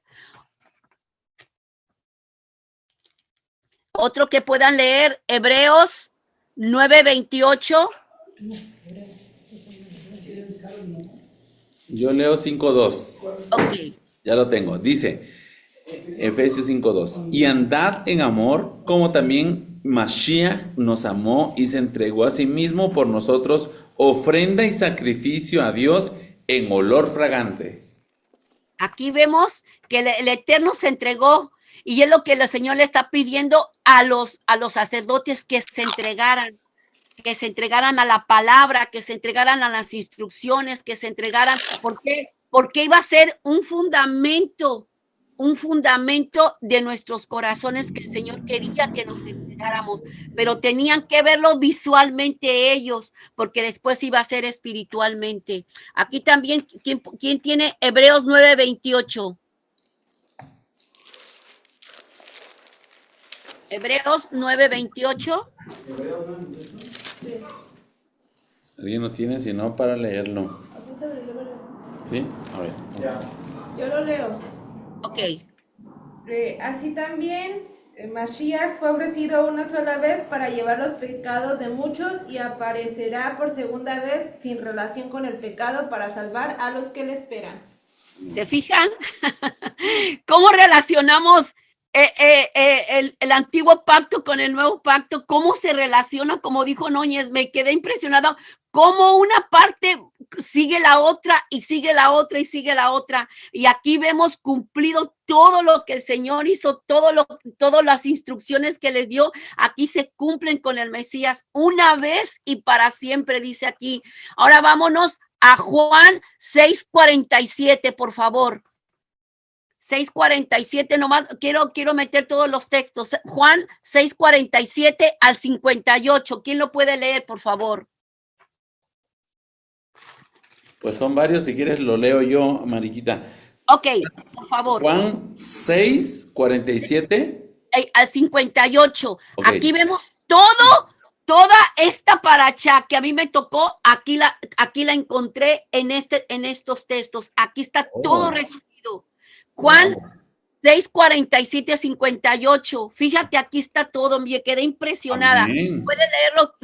Otro que puedan leer Hebreos 9:28. Yo leo 5:2. Ok. Ya lo tengo. Dice Efesios 5:2. Y andad en amor, como también Mashiach nos amó y se entregó a sí mismo por nosotros, ofrenda y sacrificio a Dios en olor fragante. Aquí vemos que el Eterno se entregó y es lo que el Señor le está pidiendo a los sacerdotes, que se entregaran a la palabra, que se entregaran a las instrucciones, que se entregaran. ¿Por qué? Porque iba a ser un fundamento de nuestros corazones que el Señor quería que nos entregáramos, pero tenían que verlo visualmente ellos, porque después iba a ser espiritualmente. Aquí también, ¿quién tiene Hebreos 9:28? Hebreos 9:28. Sí. ¿Alguien lo tiene? Si no, para leerlo. ¿Sí? A ver. Yo lo leo. Ok. Así también, Mashiach fue ofrecido una sola vez para llevar los pecados de muchos y aparecerá por segunda vez sin relación con el pecado para salvar a los que le esperan. ¿Te fijan? ¿Cómo relacionamos el antiguo pacto con el nuevo pacto? ¿Cómo se relaciona? Como dijo Núñez, me quedé impresionado. Cómo una parte sigue la otra y sigue la otra y sigue la otra. Y aquí vemos cumplido todo lo que el Señor hizo, todas las instrucciones que les dio. Aquí se cumplen con el Mesías una vez y para siempre, dice aquí. Ahora vámonos a Juan 6:47, por favor. 6:47, nomás quiero meter todos los textos. Juan 6:47 al 58. ¿Quién lo puede leer, por favor? Pues son varios, si quieres lo leo yo, Mariquita. Ok, por favor. Juan 6:47. Al 58. Ok. Aquí vemos toda esta paracha que a mí me tocó, aquí la encontré en estos textos. Aquí está todo resumido. Juan 6:47 a 58. Fíjate, aquí está todo. Me quedé impresionada. Amén. ¿Puede leerlo,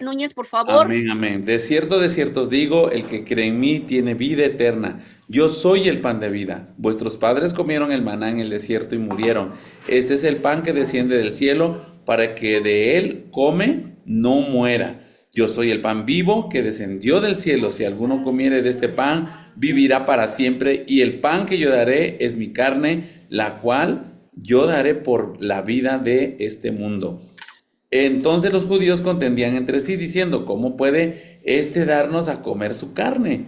Núñez, por favor? Amén, amén. De cierto os digo, el que cree en mí tiene vida eterna. Yo soy el pan de vida. Vuestros padres comieron el maná en el desierto y murieron. Este es el pan que desciende del cielo, para que de él come no muera. Yo soy el pan vivo que descendió del cielo. Si alguno comiere de este pan, vivirá para siempre. Y el pan que yo daré es mi carne, la cual yo daré por la vida de este mundo. Entonces los judíos contendían entre sí, diciendo, ¿cómo puede éste darnos a comer su carne?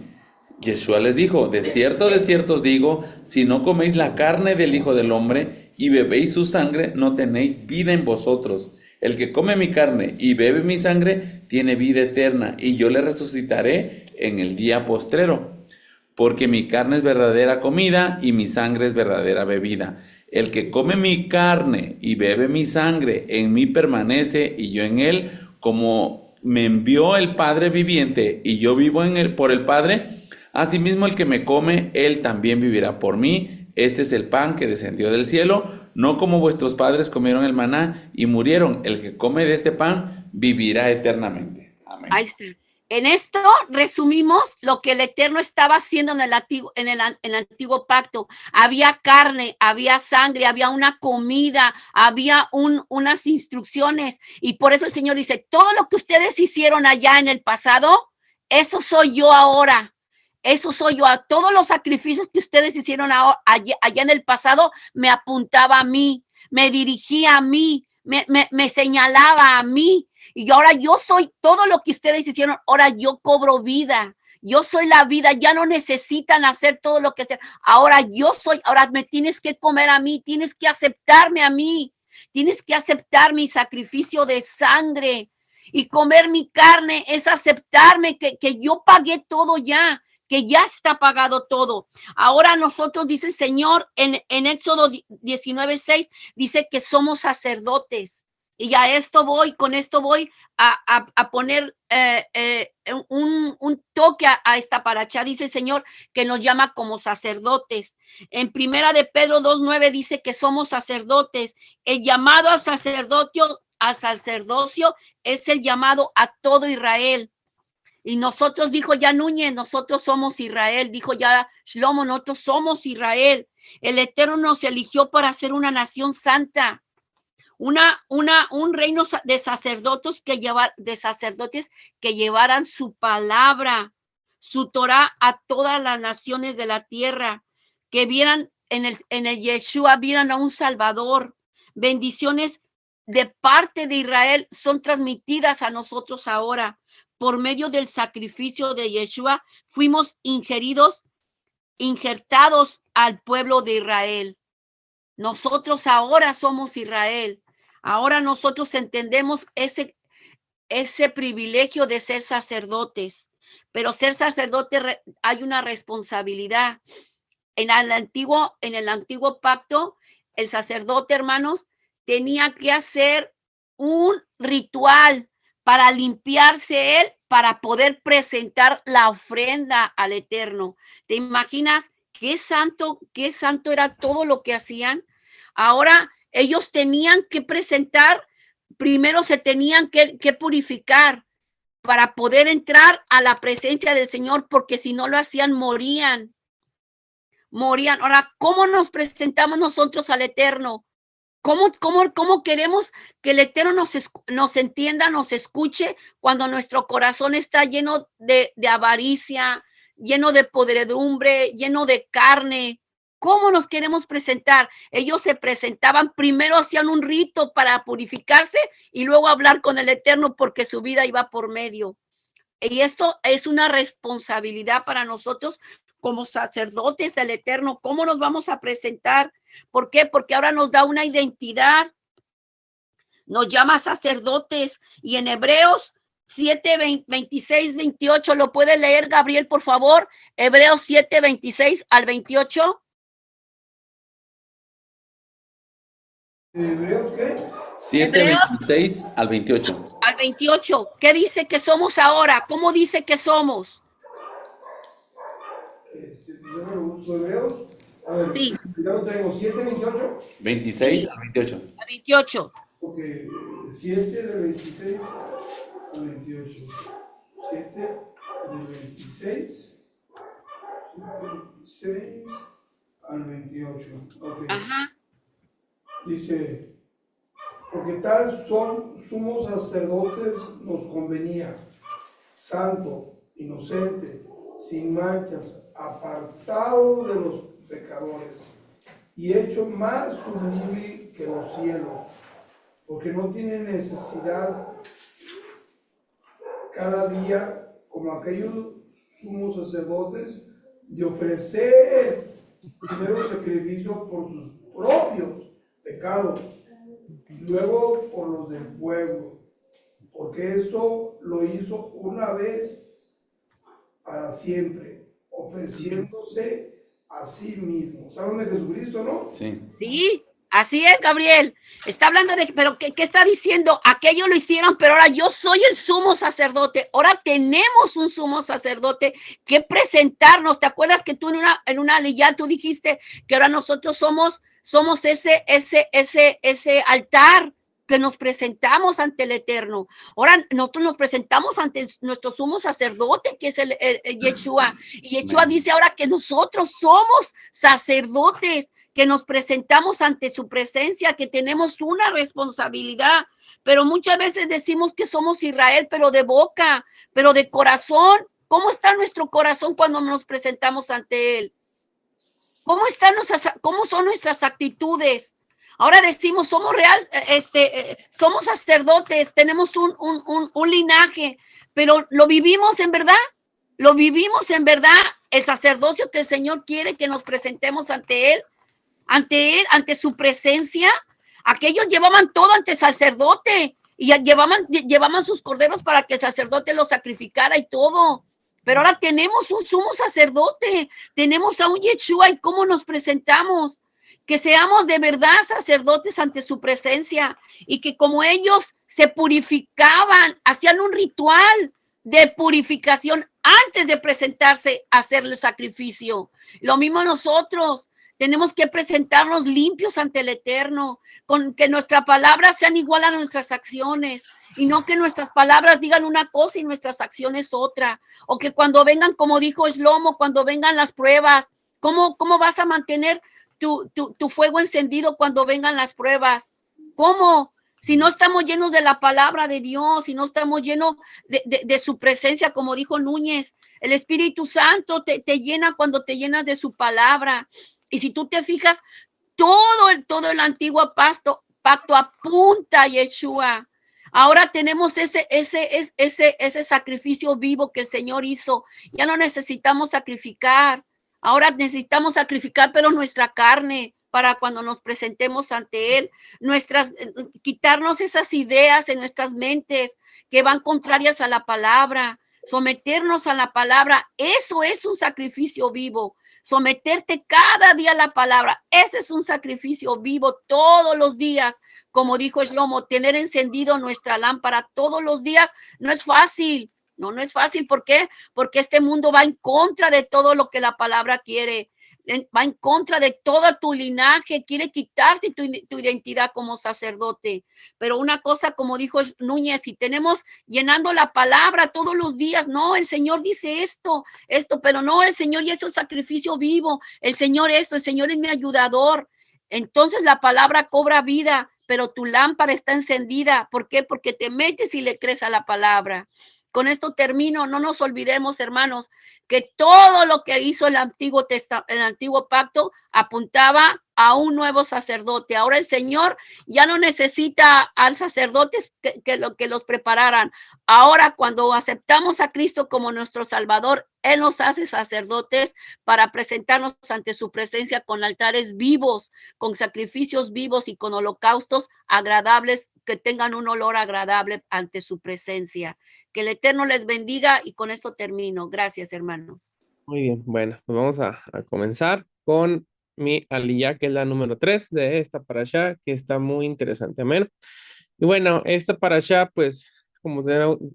Yeshua les dijo, de cierto os digo, si no coméis la carne del Hijo del Hombre y bebéis su sangre, no tenéis vida en vosotros. El que come mi carne y bebe mi sangre, tiene vida eterna, y yo le resucitaré en el día postrero. Porque mi carne es verdadera comida y mi sangre es verdadera bebida. El que come mi carne y bebe mi sangre, en mí permanece y yo en él, como me envió el Padre viviente y yo vivo en él por el Padre, asimismo el que me come, él también vivirá por mí. Este es el pan que descendió del cielo, no como vuestros padres comieron el maná y murieron. El que come de este pan vivirá eternamente. Amén. Ahí está. En esto resumimos lo que el Eterno estaba haciendo en el antiguo pacto. Había carne, había sangre, había una comida, había unas instrucciones. Y por eso el Señor dice, todo lo que ustedes hicieron allá en el pasado, eso soy yo ahora. Eso soy yo. A todos los sacrificios que ustedes hicieron allá en el pasado, me apuntaba a mí, me dirigía a mí, me señalaba a mí. Y ahora yo soy todo lo que ustedes hicieron, ahora yo cobro vida. Yo soy la vida, ya no necesitan hacer todo lo que sea. Ahora yo soy, ahora me tienes que comer a mí, tienes que aceptarme a mí, tienes que aceptar mi sacrificio de sangre. Y comer mi carne es aceptarme que yo pagué todo ya, que ya está pagado todo. Ahora nosotros, dice el Señor, en Éxodo 19:6, dice que somos sacerdotes. Y con esto voy a poner un toque a esta paracha. Dice el Señor que nos llama como sacerdotes. En primera de Pedro 2:9 dice que somos sacerdotes. El llamado al sacerdocio es el llamado a todo Israel. Y nosotros, dijo ya Núñez, nosotros somos Israel. Dijo ya Shlomo, nosotros somos Israel. El Eterno nos eligió para ser una nación santa. Un reino de sacerdotes que llevaran su palabra, su Torah a todas las naciones de la tierra, que vieran en el Yeshua, vieran a un Salvador. Bendiciones de parte de Israel son transmitidas a nosotros ahora. Por medio del sacrificio de Yeshua, fuimos injertados al pueblo de Israel. Nosotros ahora somos Israel. Ahora nosotros entendemos ese privilegio de ser sacerdotes, pero ser sacerdote hay una responsabilidad. En el antiguo pacto, el sacerdote, hermanos, tenía que hacer un ritual para limpiarse él, para poder presentar la ofrenda al Eterno. ¿Te imaginas qué santo era todo lo que hacían? Ahora ellos tenían que presentar, primero se tenían que purificar para poder entrar a la presencia del Señor, porque si no lo hacían, morían. Ahora, ¿cómo nos presentamos nosotros al Eterno? ¿Cómo queremos que el Eterno nos entienda, nos escuche cuando nuestro corazón está lleno de avaricia, lleno de podredumbre, lleno de carne? ¿Cómo nos queremos presentar? Ellos se presentaban, primero hacían un rito para purificarse y luego hablar con el Eterno porque su vida iba por medio. Y esto es una responsabilidad para nosotros como sacerdotes del Eterno. ¿Cómo nos vamos a presentar? ¿Por qué? Porque ahora nos da una identidad. Nos llama sacerdotes. Y en Hebreos 7, 26, 28, ¿lo puede leer, Gabriel, por favor? Hebreos 7, 26 al 28. ¿Hebreos qué? 7, 26 al 28. Al 28. ¿Qué dice que somos ahora? ¿Cómo dice que somos? Déjalo busco Hebreos. A ver, sí. Ya lo tengo, 7, 28. 26 al 28. Al 28. Ok, 7 del 26 al 28. 7 del 26 al 28. Ok. Ajá. Dice, porque tal sumos sacerdotes nos convenía, santo, inocente, sin manchas, apartado de los pecadores y hecho más sublime que los cielos, porque no tiene necesidad cada día, como aquellos sumos sacerdotes, de ofrecer primero sacrificio por sus propios pecados, luego por los del pueblo, porque esto lo hizo una vez para siempre, ofreciéndose a sí mismo. Está hablando de Jesucristo, ¿no? Sí. Sí, así es, Gabriel. Está hablando de, pero ¿qué está diciendo? Aquello lo hicieron, pero ahora yo soy el sumo sacerdote. Ahora tenemos un sumo sacerdote que presentarnos. ¿Te acuerdas que tú en una ya tú dijiste que ahora nosotros somos ese altar que nos presentamos ante el Eterno? Ahora nosotros nos presentamos ante nuestro sumo sacerdote, que es el Yeshua. Y Yeshua dice ahora que nosotros somos sacerdotes, que nos presentamos ante su presencia, que tenemos una responsabilidad, pero muchas veces decimos que somos Israel, pero de boca, pero de corazón. ¿Cómo está nuestro corazón cuando nos presentamos ante él? ¿Cómo son nuestras actitudes? Ahora decimos, somos somos sacerdotes, tenemos un linaje, pero ¿lo vivimos en verdad? ¿Lo vivimos en verdad? El sacerdocio que el Señor quiere que nos presentemos ante él, ante su presencia. Aquellos llevaban todo ante el sacerdote y llevaban sus corderos para que el sacerdote los sacrificara y todo. Pero ahora tenemos un sumo sacerdote, tenemos a un Yeshua, y cómo nos presentamos, que seamos de verdad sacerdotes ante su presencia, y que como ellos se purificaban, hacían un ritual de purificación antes de presentarse a hacer el sacrificio. Lo mismo nosotros. Tenemos que presentarnos limpios ante el Eterno, con que nuestras palabras sean igual a nuestras acciones, y no que nuestras palabras digan una cosa y nuestras acciones otra. O que cuando vengan, como dijo Shlomo, cuando vengan las pruebas, ¿cómo vas a mantener tu fuego encendido cuando vengan las pruebas? ¿Cómo? Si no estamos llenos de la palabra de Dios, si no estamos llenos de su presencia, como dijo Núñez, el Espíritu Santo te llena cuando te llenas de su palabra. Y si tú te fijas, todo el antiguo pacto apunta a Yeshua. Ahora tenemos ese sacrificio vivo que el Señor hizo. Ya no necesitamos sacrificar. Ahora necesitamos sacrificar, pero nuestra carne, para cuando nos presentemos ante Él, quitarnos esas ideas en nuestras mentes que van contrarias a la palabra, someternos a la palabra. Eso es un sacrificio vivo. Someterte cada día a la palabra, ese es un sacrificio vivo todos los días. Como dijo Shlomo, tener encendido nuestra lámpara todos los días no es fácil. No es fácil. ¿Por qué? Porque este mundo va en contra de todo lo que la palabra quiere. Va en contra de todo tu linaje, quiere quitarte tu identidad como sacerdote. Pero una cosa, como dijo Núñez, si tenemos llenando la palabra todos los días, no, el Señor dice esto, pero no, el Señor ya es un sacrificio vivo, el Señor el Señor es mi ayudador. Entonces la palabra cobra vida, pero tu lámpara está encendida. ¿Por qué? Porque te metes y le crees a la palabra. Con esto termino. No nos olvidemos, hermanos, que todo lo que hizo el antiguo pacto apuntaba a un nuevo sacerdote. Ahora el Señor ya no necesita al sacerdotes que los prepararan. Ahora, cuando aceptamos a Cristo como nuestro Salvador, Él nos hace sacerdotes para presentarnos ante su presencia con altares vivos, con sacrificios vivos y con holocaustos agradables, que tengan un olor agradable ante su presencia. Que el Eterno les bendiga, y con esto termino. Gracias, hermanos. Muy bien, bueno, pues vamos a comenzar con mi aliyah, que es la número 3 de esta parashá, que está muy interesante. Amén. Y bueno, esta parashá, pues, como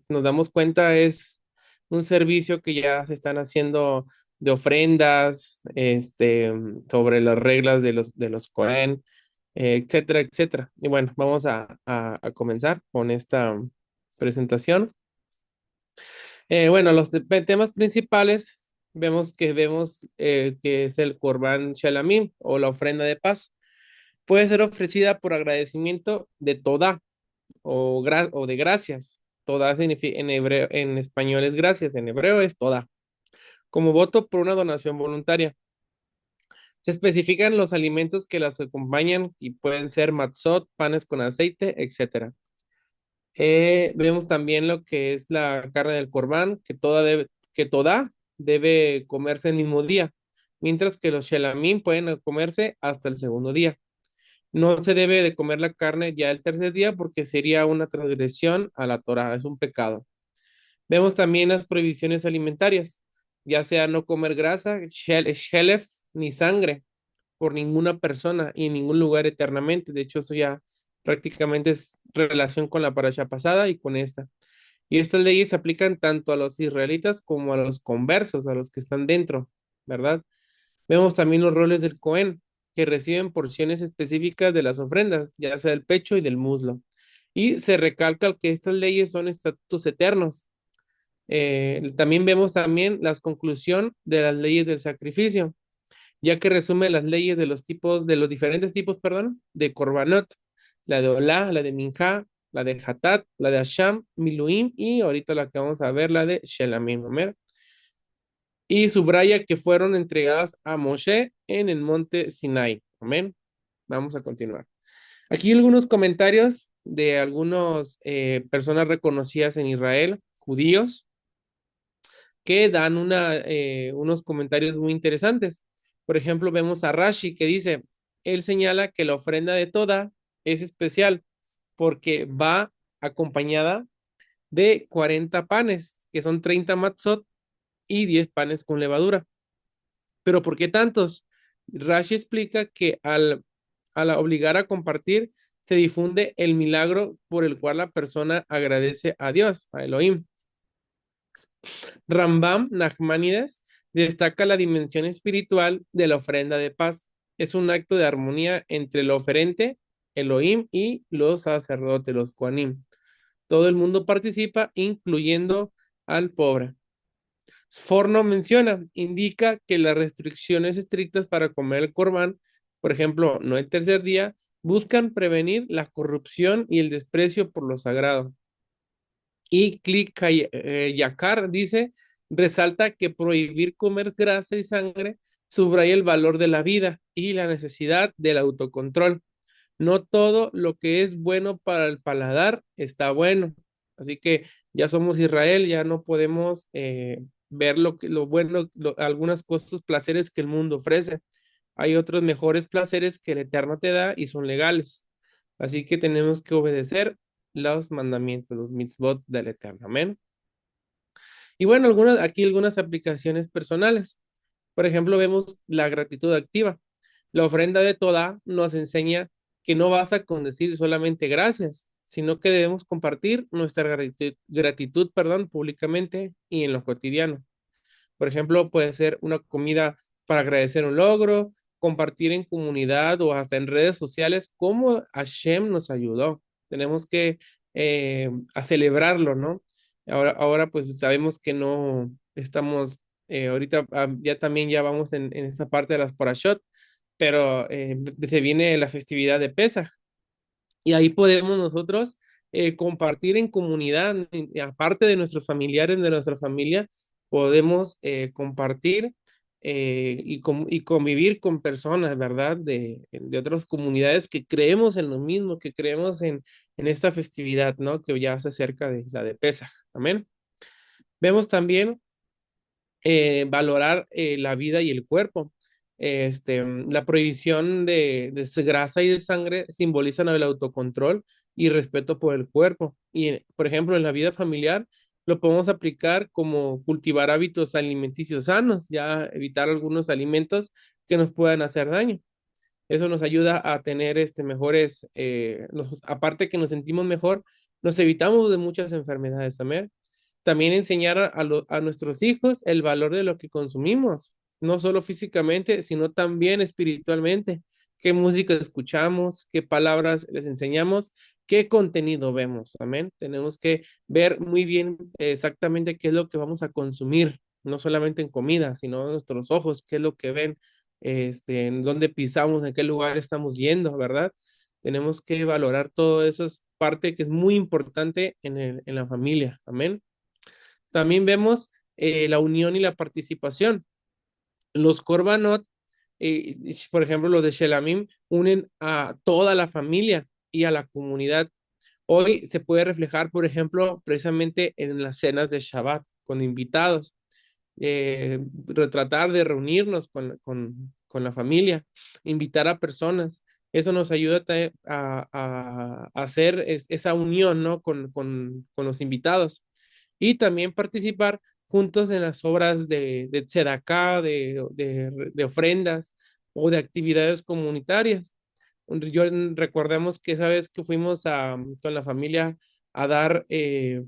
nos damos cuenta, es un servicio que ya se están haciendo de ofrendas, sobre las reglas de los Cohen, etcétera, etcétera. Y bueno, vamos a comenzar con esta presentación. Bueno, los temas principales vemos que es el Corban Shalamim, o la ofrenda de paz. Puede ser ofrecida por agradecimiento de toda o de gracias. Toda significa en hebreo, en español es gracias, en hebreo es toda. Como voto por una donación voluntaria. Se especifican los alimentos que las acompañan y pueden ser matzot, panes con aceite, etcétera. Vemos también lo que es la carne del corbán, que toda debe comerse el mismo día, mientras que los shelamim pueden comerse hasta el segundo día. No se debe de comer la carne ya el tercer día, porque sería una transgresión a la Torá, es un pecado. Vemos también las prohibiciones alimentarias, ya sea no comer grasa, shelef, ni sangre por ninguna persona y en ningún lugar eternamente. De hecho, eso ya prácticamente es relación con la parasha pasada y con esta. Y estas leyes se aplican tanto a los israelitas como a los conversos, a los que están dentro, ¿verdad? Vemos también los roles del Cohen, que reciben porciones específicas de las ofrendas, ya sea del pecho y del muslo. Y se recalca que estas leyes son estatutos eternos. También vemos también la conclusión de las leyes del sacrificio, ya que resume las leyes de los tipos, de los diferentes tipos, perdón, de Korbanot, la de Olá, la de Minjá, la de Hatat, la de Asham, Miluim y ahorita la que vamos a ver, la de Shelamim, Omer. Y subraya que fueron entregadas a Moshe en el monte Sinai. Amén. Vamos a continuar. Aquí algunos comentarios de algunas personas reconocidas en Israel, judíos, que dan unos comentarios muy interesantes. Por ejemplo, vemos a Rashi que dice, él señala que la ofrenda de toda es especial porque va acompañada de 40 panes, que son 30 matzot y 10 panes con levadura. Pero ¿por qué tantos? Rashi explica que al obligar a compartir, se difunde el milagro por el cual la persona agradece a Dios, a Elohim. Rambam Nachmanides destaca la dimensión espiritual de la ofrenda de paz. Es un acto de armonía entre el oferente, Elohim, y los sacerdotes, los Kohanim. Todo el mundo participa, incluyendo al pobre. Sforno menciona, indica que las restricciones estrictas para comer el corbán, por ejemplo, no el tercer día, buscan prevenir la corrupción y el desprecio por lo sagrado. Y Klik Yakar dice, resalta que prohibir comer grasa y sangre subraya el valor de la vida y la necesidad del autocontrol. No todo lo que es bueno para el paladar está bueno. Así que ya somos Israel, ya no podemos ver lo bueno, algunas cosas, placeres que el mundo ofrece. Hay otros mejores placeres que el Eterno te da y son legales. Así que tenemos que obedecer los mandamientos, los mitzvot del Eterno. Amén. Y bueno, aquí algunas aplicaciones personales. Por ejemplo, vemos la gratitud activa. La ofrenda de Toda nos enseña que no basta con decir solamente gracias, sino que debemos compartir nuestra gratitud, perdón, públicamente y en lo cotidiano. Por ejemplo, puede ser una comida para agradecer un logro, compartir en comunidad o hasta en redes sociales cómo Hashem nos ayudó. Tenemos que a celebrarlo, ¿no? Ahora pues sabemos que no estamos, ahorita ya también ya vamos en esta parte de las parashot, pero se viene la festividad de Pesaj y ahí podemos nosotros compartir en comunidad, aparte de nuestros familiares, de nuestra familia, podemos compartir y convivir con personas, ¿verdad? De otras comunidades que creemos en lo mismo, que creemos en esta festividad, ¿no? Que ya se acerca de la de Pesaj. Amén. Vemos también valorar la vida y el cuerpo. La prohibición de grasa y de sangre simbolizan el autocontrol y respeto por el cuerpo. Y, por ejemplo, en la vida familiar lo podemos aplicar como cultivar hábitos alimenticios sanos, ya evitar algunos alimentos que nos puedan hacer daño. Eso nos ayuda a tener mejores, aparte que nos sentimos mejor, nos evitamos de muchas enfermedades. Amén. También enseñar a nuestros hijos el valor de lo que consumimos, no solo físicamente, sino también espiritualmente. ¿Qué música escuchamos? ¿Qué palabras les enseñamos? ¿Qué contenido vemos? Amén. Tenemos que ver muy bien exactamente qué es lo que vamos a consumir, no solamente en comida, sino nuestros ojos, qué es lo que ven, en dónde pisamos, en qué lugar estamos yendo, ¿verdad? Tenemos que valorar todo eso, es parte que es muy importante en la familia. Amén. También vemos la unión y la participación. Los korbanot, por ejemplo, los de Shelamim, unen a toda la familia y a la comunidad. Hoy se puede reflejar, por ejemplo, precisamente en las cenas de Shabbat con invitados, tratar de reunirnos con la familia, invitar a personas. Eso nos ayuda a hacer esa unión, ¿no? Con los invitados y también participar juntos en las obras de tzedaká, de ofrendas o de actividades comunitarias. Recordemos que esa vez que fuimos con la familia a dar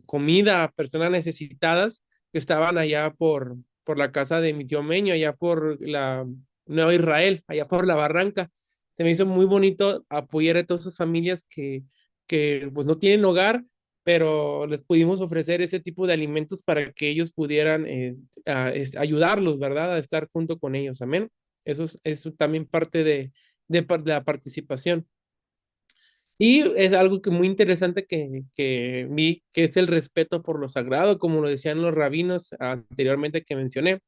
comida a personas necesitadas que estaban allá por la casa de mi tío Meño, allá por la Nueva Israel, allá por la Barranca. Se me hizo muy bonito apoyar a todas esas familias que pues no tienen hogar, pero les pudimos ofrecer ese tipo de alimentos para que ellos pudieran ayudarlos, ¿verdad? A estar junto con ellos. Amén. Eso también parte de la participación. Y es algo que muy interesante que vi, que es el respeto por lo sagrado, como lo decían los rabinos anteriormente que mencioné,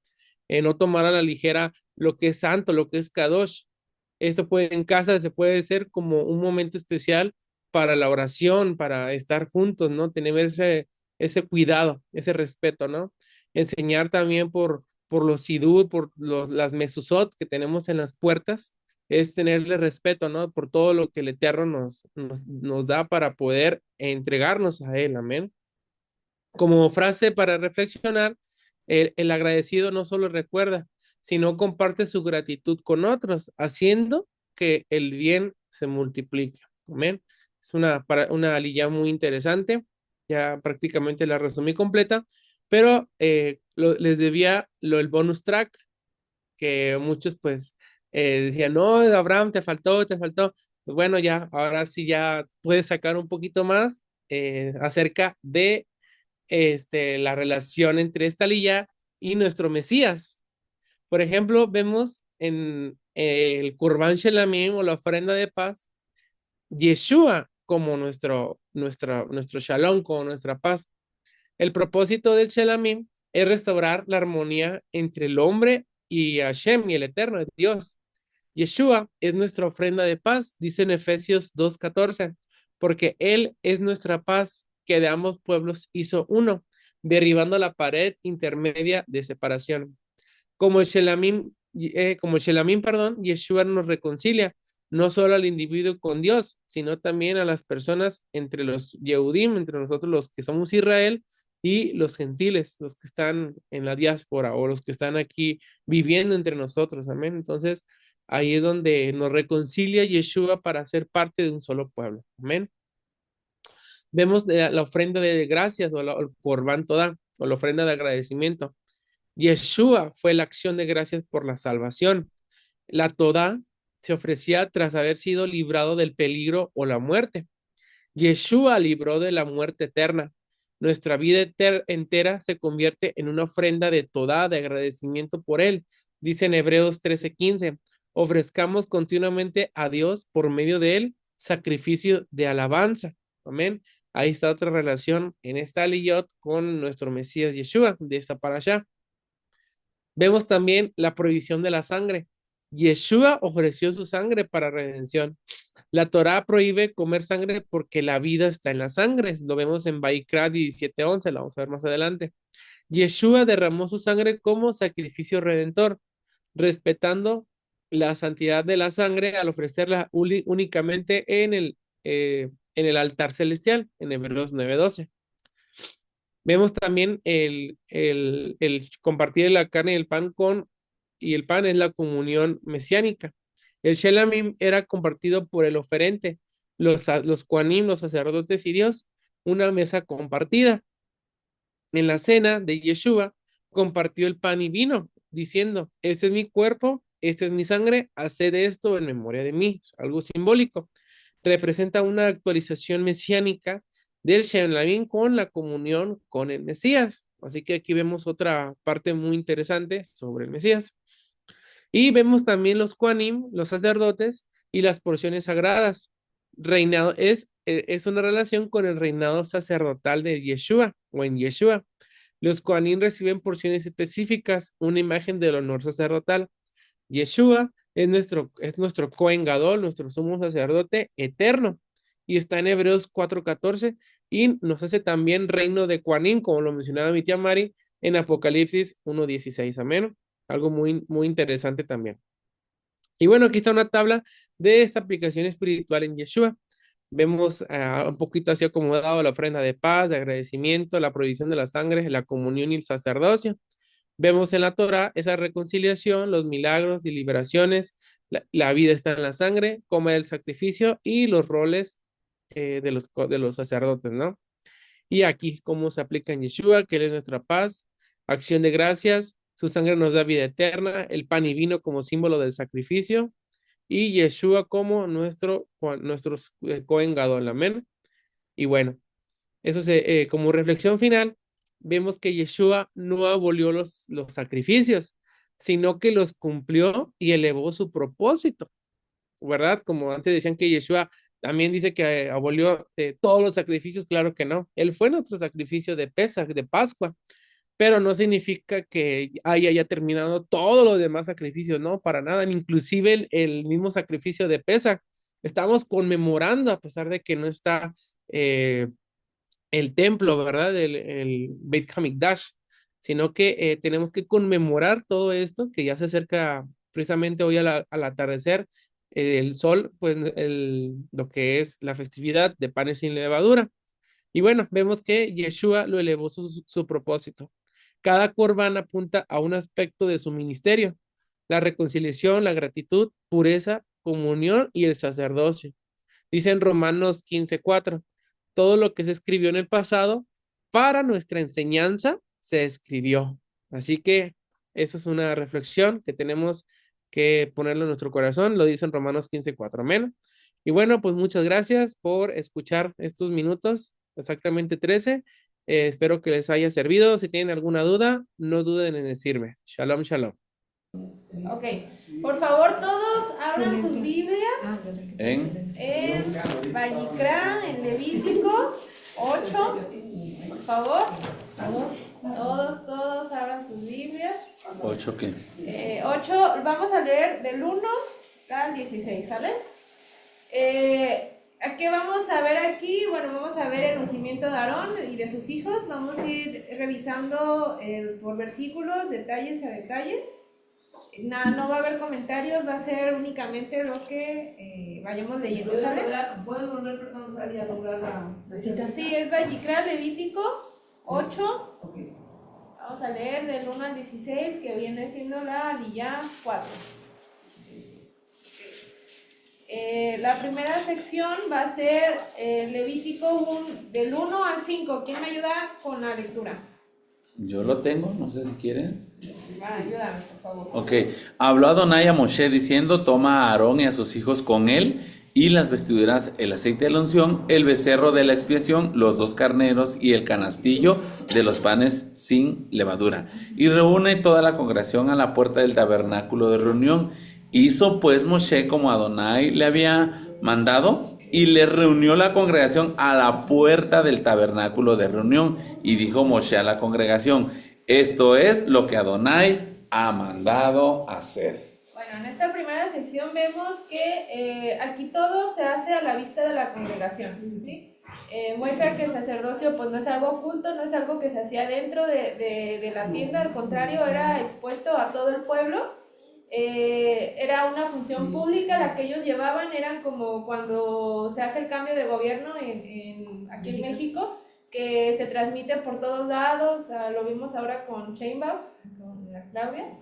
no tomar a la ligera lo que es santo, lo que es kadosh. Esto puede en casa, se puede ser como un momento especial para la oración, para estar juntos, ¿no? Tener ese cuidado, ese respeto, ¿no? Enseñar también por los sidud, las mezuzot que tenemos en las puertas, es tenerle respeto, ¿no? Por todo lo que el Eterno nos da para poder entregarnos a Él, amén. Como frase para reflexionar, el agradecido no solo recuerda, sino comparte su gratitud con otros, haciendo que el bien se multiplique. Amén. Es una aliyá muy interesante. Ya prácticamente la resumí completa, pero les debía el bonus track, que muchos pues decían, no, Abraham, te faltó, te faltó. Pues bueno, ya, ahora sí ya puedes sacar un poquito más acerca de la relación entre esta lilla y nuestro Mesías. Por ejemplo, vemos en el Kurban Shelamim o la ofrenda de paz, Yeshua como nuestro Shalom, como nuestra paz. El propósito del Shelamim es restaurar la armonía entre el hombre y Hashem y el Eterno, Dios. Yeshua es nuestra ofrenda de paz, dice en Efesios 2:14, porque Él es nuestra paz, que de ambos pueblos hizo uno, derribando la pared intermedia de separación. Como el Shelamim, perdón, Yeshua nos reconcilia, no solo al individuo con Dios, sino también a las personas entre los Yehudim, entre nosotros los que somos Israel, y los gentiles, los que están en la diáspora o los que están aquí viviendo entre nosotros. Amén. Entonces, ahí es donde nos reconcilia Yeshua para ser parte de un solo pueblo. Amén. Vemos la ofrenda de gracias o el Corban Todá o la ofrenda de agradecimiento. Yeshua fue la acción de gracias por la salvación. La Todá se ofrecía tras haber sido librado del peligro o la muerte. Yeshua libró de la muerte eterna. Nuestra vida entera se convierte en una ofrenda de Todá, de agradecimiento por Él. Dice en Hebreos 13:15, ofrezcamos continuamente a Dios por medio de Él sacrificio de alabanza. Amén. Ahí está otra relación en esta aliyot con nuestro Mesías Yeshua, de esta parashá. Vemos también la prohibición de la sangre. Yeshua ofreció su sangre para redención. La Torá prohíbe comer sangre porque la vida está en la sangre. Lo vemos en Vaikra 17:11, lo vamos a ver más adelante. Yeshua derramó su sangre como sacrificio redentor, respetando la santidad de la sangre al ofrecerla únicamente en el altar celestial, en Hebreos 9:12. Vemos también el compartir la carne y el pan y el pan es la comunión mesiánica. El Shelamim era compartido por el oferente, los Kohanim, los sacerdotes y Dios, una mesa compartida. En la cena de Yeshua compartió el pan y vino, diciendo, este es mi cuerpo, esta es mi sangre, haced esto en memoria de mí. Algo simbólico. Representa una actualización mesiánica del Shelamim con la comunión con el Mesías. Así que aquí vemos otra parte muy interesante sobre el Mesías. Y vemos también los Kohanim, los sacerdotes y las porciones sagradas. Reinado es una relación con el reinado sacerdotal de Yeshua o en Yeshua. Los Kohanim reciben porciones específicas, una imagen del honor sacerdotal. Yeshua es nuestro Kohen Gadol, nuestro sumo sacerdote eterno, y está en Hebreos 4:14, y nos hace también reino de Kohanim, como lo mencionaba mi tía Mari, en Apocalipsis 1:16. Amén. Algo muy, muy interesante también. Y bueno, aquí está una tabla de esta aplicación espiritual en Yeshua. Vemos un poquito así acomodado la ofrenda de paz, de agradecimiento, la provisión de la sangre, la comunión y el sacerdocio. Vemos en la Torah esa reconciliación, los milagros y liberaciones, la vida está en la sangre, como el sacrificio y los roles de los sacerdotes, ¿no? Y aquí cómo se aplica en Yeshua, que Él es nuestra paz, acción de gracias, su sangre nos da vida eterna, el pan y vino como símbolo del sacrificio, y Yeshua como nuestro Cohen Gadol, amén. Y bueno, como reflexión final, vemos que Yeshua no abolió los sacrificios, sino que los cumplió y elevó su propósito, ¿verdad? Como antes decían que Yeshua también dice que abolió todos los sacrificios, claro que no. Él fue nuestro sacrificio de Pesaj, de Pascua, pero no significa que haya terminado todos los demás sacrificios, no, para nada, inclusive el mismo sacrificio de Pesaj. Estamos conmemorando, a pesar de que no está el templo, ¿verdad? El Beit HaMikdash, sino que tenemos que conmemorar todo esto, que ya se acerca precisamente hoy al atardecer, el sol, pues lo que es la festividad de panes sin levadura. Y bueno, vemos que Yeshua lo elevó su propósito. Cada corbán apunta a un aspecto de su ministerio, la reconciliación, la gratitud, pureza, comunión y el sacerdocio. Dice en Romanos 15:4, todo lo que se escribió en el pasado para nuestra enseñanza se escribió. Así que eso es una reflexión que tenemos que ponerlo en nuestro corazón, lo dice en Romanos 15:4, amén. Y bueno, pues muchas gracias por escuchar estos minutos, exactamente 13. Espero que les haya servido. Si tienen alguna duda, no duden en decirme. Shalom, shalom. Ok, por favor todos abran sus Biblias En en Vayikra, en Levítico 8, por favor, todos abran sus Biblias. 8 qué. 8, vamos a leer del 1 al 16, ¿sale? ¿Qué vamos a ver aquí? Bueno, vamos a ver el ungimiento de Aarón y de sus hijos. Vamos a ir revisando por versículos, detalles a detalles. Nada, no va a haber comentarios, va a ser únicamente lo que vayamos leyendo, ¿sale? ¿Puedes volver, perdón, Sari, a lograr la cita? Sí, es Vayikra, Levítico 8. Okay. Vamos a leer del 1 al 16, que viene siendo la Aliyá 4. La primera sección va a ser Levítico del 1 al 5. ¿Quién me ayuda con la lectura? Yo lo tengo, no sé si quieren. Ayúdame, por favor. Ok, habló Adonai a Moshe diciendo, toma a Aarón y a sus hijos con él, y las vestiduras, el aceite de la unción, el becerro de la expiación, los 2 carneros y el canastillo de los panes sin levadura. Y reúne toda la congregación a la puerta del tabernáculo de reunión. Hizo pues Moshe como Adonai le había mandado, y le reunió la congregación a la puerta del tabernáculo de reunión. Y dijo Moshe a la congregación, esto es lo que Adonai ha mandado hacer. Bueno, en esta primera sección vemos que aquí todo se hace a la vista de la congregación, ¿sí? Muestra que el sacerdocio pues no es algo oculto, no es algo que se hacía dentro de la tienda, al contrario, era expuesto a todo el pueblo. Era una función pública la que ellos llevaban, eran como cuando se hace el cambio de gobierno aquí en México, que se transmite por todos lados, lo vimos ahora con Sheinbaum, con la Claudia,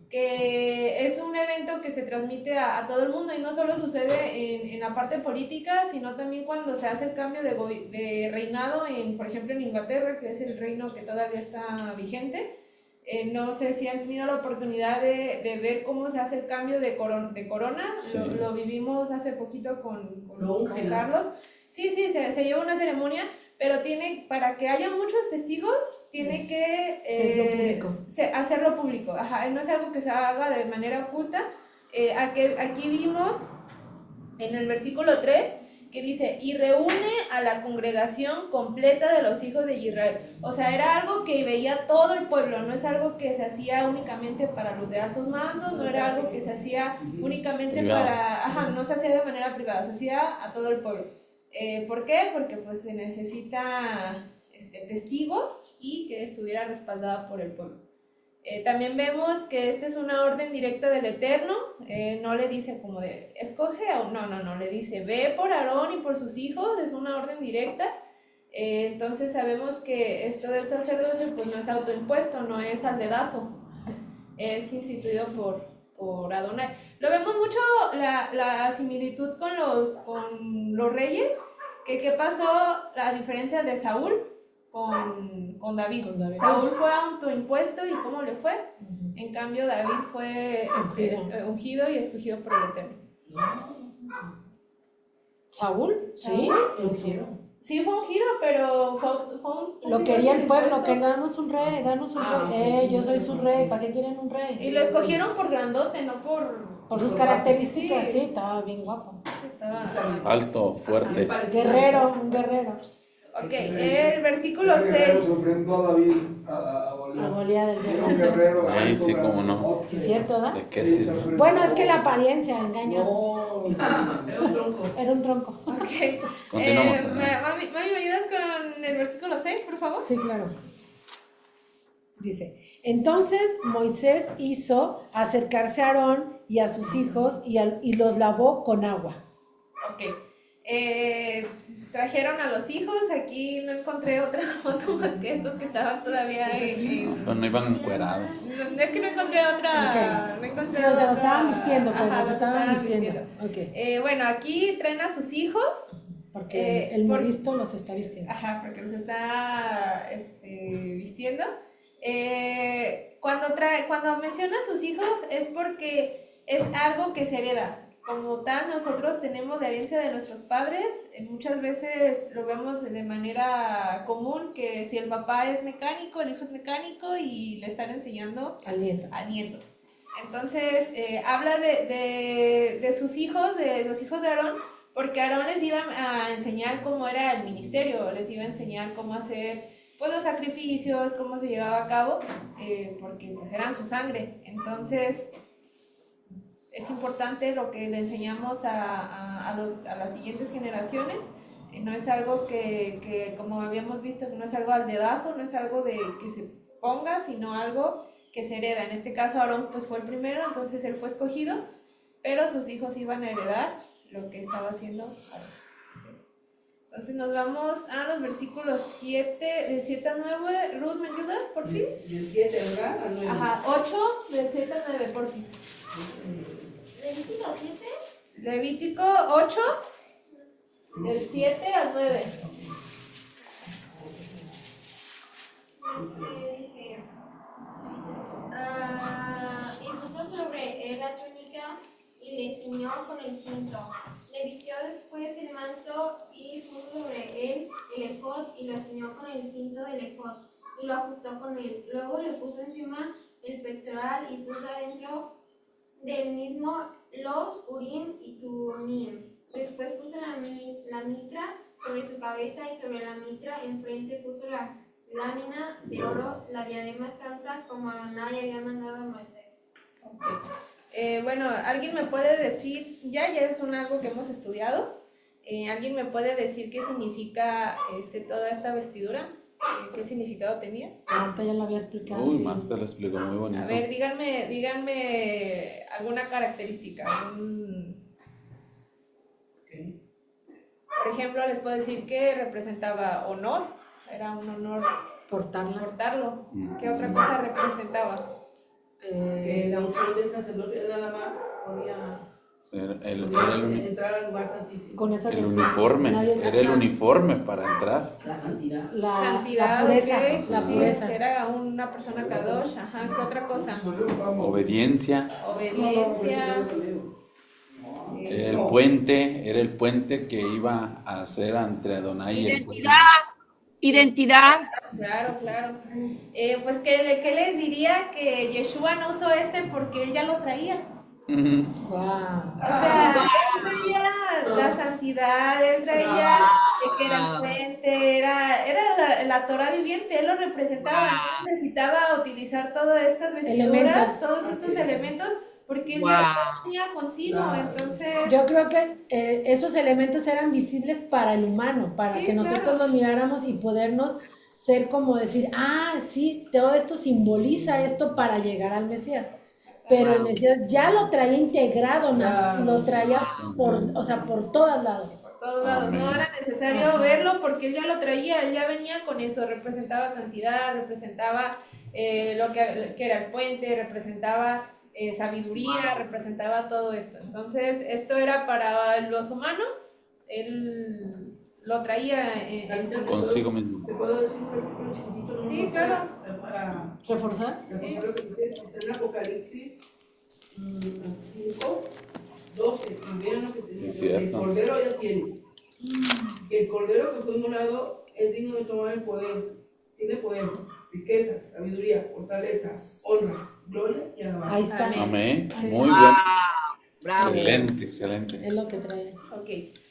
que es un evento que se transmite a todo el mundo y no solo sucede en la parte política, sino también cuando se hace el cambio de reinado, por ejemplo en Inglaterra, que es el reino que todavía está vigente. No sé si han tenido la oportunidad de ver cómo se hace el cambio de corona. Sí. Lo vivimos hace poquito con Carlos. Sí, se lleva una ceremonia, pero para que haya muchos testigos, tiene que hacerlo público. Ajá, no es algo que se haga de manera oculta. Aquí vimos en el versículo 3 que dice, y reúne a la congregación completa de los hijos de Israel. O sea, era algo que veía todo el pueblo, no es algo que se hacía únicamente para los de altos mandos, no era algo que se hacía únicamente no se hacía de manera privada, se hacía a todo el pueblo. ¿Por qué? Porque pues se necesita testigos y que estuviera respaldada por el pueblo. También vemos que esta es una orden directa del Eterno, no le dice como de, escoge, no, le dice, ve por Aarón y por sus hijos, es una orden directa. Entonces sabemos que esto del sacerdocio pues no es autoimpuesto, no es al dedazo, es instituido por Adonai. Lo vemos mucho la similitud con los reyes, que qué pasó la diferencia de Saúl con David. Saúl fue autoimpuesto y ¿cómo le fue? En cambio David fue ungido y escogido por el Eterno. ¿Saúl? Sí, lo ungieron. Sí fue ungido, pero fue Lo quería el pueblo, que danos un rey, yo soy su rey, ¿para qué quieren un rey? Y lo escogieron por grandote, no por sus características, sí, estaba bien guapo. Estaba Alto, fuerte. Guerrero, un guerrero. Ok, el versículo 6. Se enfrentó a David, a Goliat. A Goliat del Era un guerrero. guerrero. Ay, alto, sí, cómo no. grandote. Sí, cierto, ¿verdad? ¿De qué Sí, se se enfrentó. Bueno, es que la apariencia engaña. No, Era un tronco. Era un tronco. Ok. Continuamos. Mami, ¿me ayudas con el versículo 6, por favor? Sí, claro. Dice, entonces Moisés hizo acercarse a Aarón y a sus hijos y los lavó con agua. Ok. Trajeron a los hijos. Aquí no encontré otra foto más que estos que estaban todavía Pues no iban encuerados. Es que no encontré otra. Ok. No encontré Sí, o sea, otra. lo estaban vistiendo, pues, Ajá, los los estaban vistiendo. Ok. Bueno, aquí traen a sus hijos. Porque el moristo los está vistiendo. Ajá, porque los está vistiendo. Cuando menciona a sus hijos es porque es algo que se hereda. Como tal, nosotros tenemos la herencia de nuestros padres. Muchas veces lo vemos de manera común, que si el papá es mecánico, el hijo es mecánico y le están enseñando Al nieto. al nieto. Entonces, habla de sus hijos, de los hijos de Aarón, porque Aarón les iba a enseñar cómo era el ministerio, les iba a enseñar cómo hacer pues, los sacrificios, cómo se llevaba a cabo, porque pues eran su sangre. Entonces, es importante lo que le enseñamos a las siguientes generaciones. No es algo que, como habíamos visto, no es algo al dedazo, no es algo de que se ponga, sino algo que se hereda. En este caso Aarón pues fue el primero, entonces él fue escogido, pero sus hijos iban a heredar lo que estaba haciendo Aarón. Entonces nos vamos a los versículos 7, del 7 al 9. Ruth, ¿me ayudas, porfis? Del 7, ¿verdad? Al 9. Ajá, 8, del 7 al 9, porfis. Levítico 7. Levítico 8, del 7 al 9. Dice, y puso sobre él la túnica y le ciñó con el cinto. Le vistió después el manto y puso sobre él el efod y lo ciñó con el cinto del efod y lo ajustó con él. Luego le puso encima el pectoral y puso adentro del mismo los urim y tumim. Después puso la mitra sobre su cabeza y sobre la mitra enfrente puso la lámina de oro, la diadema santa, como Adonai había mandado a Moisés. Okay. Bueno, ¿alguien me puede decir, ya es algo que hemos estudiado, ¿alguien me puede decir qué significa toda esta vestidura? ¿Qué significado tenía? Marta ya lo había explicado. Uy, Marta lo explicó muy bonito. A ver, díganme alguna característica. Por ejemplo, les puedo decir que representaba honor, era un honor portarlo. ¿Qué otra cosa representaba? La unción del sacerdote nada más podía entrar al lugar santísimo. Con esa El vestimenta. uniforme, Nadie- era el uniforme para entrar. La santidad. Santidad, la pureza, ok, la sí, pureza. era una persona kadosh, ajá, ¿qué otra cosa? Obediencia. Obediencia. Era el puente que iba a hacer entre Adonai y el pueblo. Identidad. Claro. Pues, ¿qué les diría? Que Yeshua no usó porque él ya los traía. Wow. O sea, él traía la santidad, él traía que era el puente, era la Torah viviente, él lo representaba. No necesitaba utilizar todas estas vestiduras, Elementos. todos estos elementos, porque él ya los tenía consigo. Entonces, Yo creo que esos elementos eran visibles para el humano, para Sí, que nosotros claro. lo miráramos y podernos ser como decir, sí, todo esto simboliza esto para llegar al Mesías. Pero el Mesías ya lo traía integrado, lo traía por todos lados. Todos lados, no era necesario verlo porque él ya lo traía, él ya venía con eso, representaba santidad, representaba lo que era el puente, representaba sabiduría, representaba todo esto. Entonces, esto era para los humanos, él lo traía consigo mismo. ¿Te puedo decir un versículo chiquitito? Sí, claro. Para ¿Reforzar? reforzar lo que dices, está en Apocalipsis 5, 12, y vean lo que te dice. El Cordero ya tiene. El Cordero que fue inmolado es digno de tomar el poder. Tiene poder, riqueza, sabiduría, fortaleza, honra, gloria y alabanza. Ahí está. Amén. Sí. Muy bueno. Bravo. Excelente, excelente. Es lo que trae. Ok.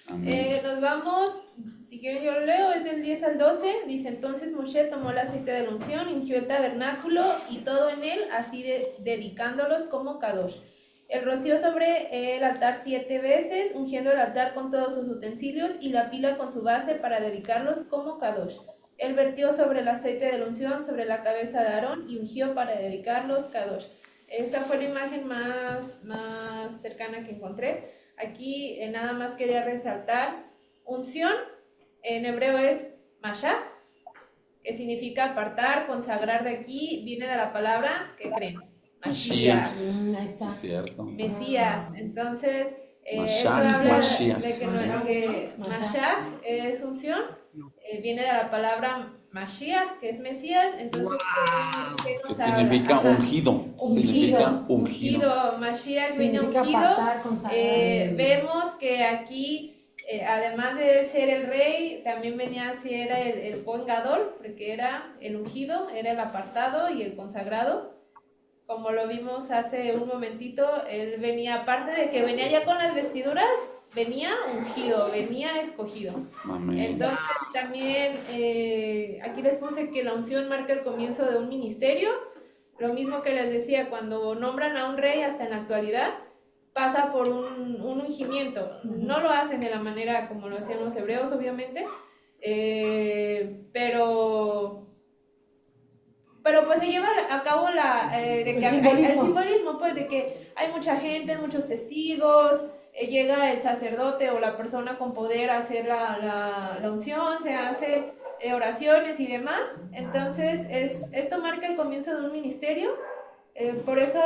Amén. Nos vamos, si quieren yo lo leo, es del 10 al 12. Dice, entonces Moshe tomó el aceite de la unción, ungió el tabernáculo y todo en él, así dedicándolos como Kadosh. El roció sobre el altar 7 veces, ungiendo el altar con todos sus utensilios y la pila con su base para dedicarlos como Kadosh. Él vertió sobre el aceite de la unción sobre la cabeza de Aarón y ungió para dedicarlos Kadosh. Esta fue la imagen más cercana que encontré. Aquí nada más quería resaltar unción, en hebreo es mashach, que significa apartar, consagrar. De aquí viene de la palabra, ¿qué creen? Mashiach. Ahí está. Cierto. Mesías. Entonces, eso Mashiach, habla Mashiach. de que Mashiach es unción, viene de la palabra Mashiach, que es Mesías. Entonces, ¿qué Que nos significa habla? ungido. Significa ungido. Mashiach viene Significa ungido. apartar, consagrar. Vemos que aquí, además de ser el rey, también venía así, era el Cohen Gadol, porque era el ungido, era el apartado y el consagrado. Como lo vimos hace un momentito, él venía, aparte de que venía ya con las vestiduras, venía ungido, venía escogido. Amén. Entonces también aquí les puse que la unción marca el comienzo de un ministerio. Lo mismo que les decía, cuando nombran a un rey hasta en la actualidad, pasa por un ungimiento. No lo hacen de la manera como lo hacían los hebreos, obviamente, pero pues se lleva a cabo el simbolismo, pues, de que hay mucha gente, muchos testigos, llega el sacerdote o la persona con poder a hacer la unción, se hace oraciones y demás. Entonces, esto marca el comienzo de un ministerio. Por eso,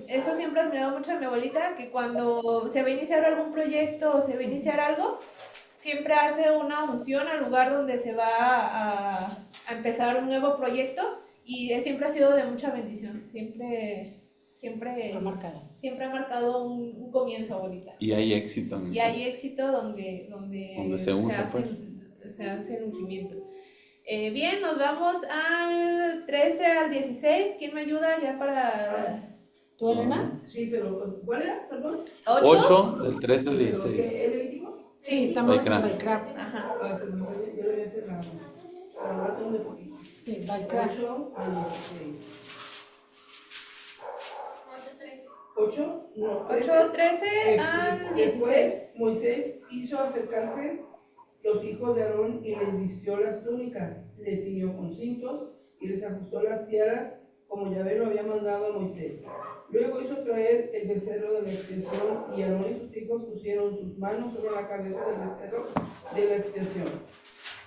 eso siempre ha admirado mucho a mi abuelita, que cuando se va a iniciar algún proyecto o se va a iniciar algo, siempre hace una unción al lugar donde se va a empezar un nuevo proyecto, y siempre ha sido de mucha bendición, siempre ha marcado un comienzo, abuelita. Y hay éxito en Y eso. hay éxito donde se une, pues. se hace el ungimiento. Bien, nos vamos al 13 al 16. ¿Quién me ayuda ya para...? ¿Tú, Elena? Sí, pero ¿cuál era? Perdón. 8 del 13 al 16. ¿El Levítico? Sí, estamos en Baikra. Baikra. Ajá. Yo le voy a hacer la de poquito. Sí, Baikra. 8 al 16. 8, 8, no, 8, 13 al 16. Después Moisés hizo acercarse los hijos de Aarón y les vistió las túnicas, les ciñó con cintos y les ajustó las tiaras como Yahvé lo había mandado a Moisés. Luego hizo traer el becerro de la expiación y Aarón y sus hijos pusieron sus manos sobre la cabeza del becerro de la expiación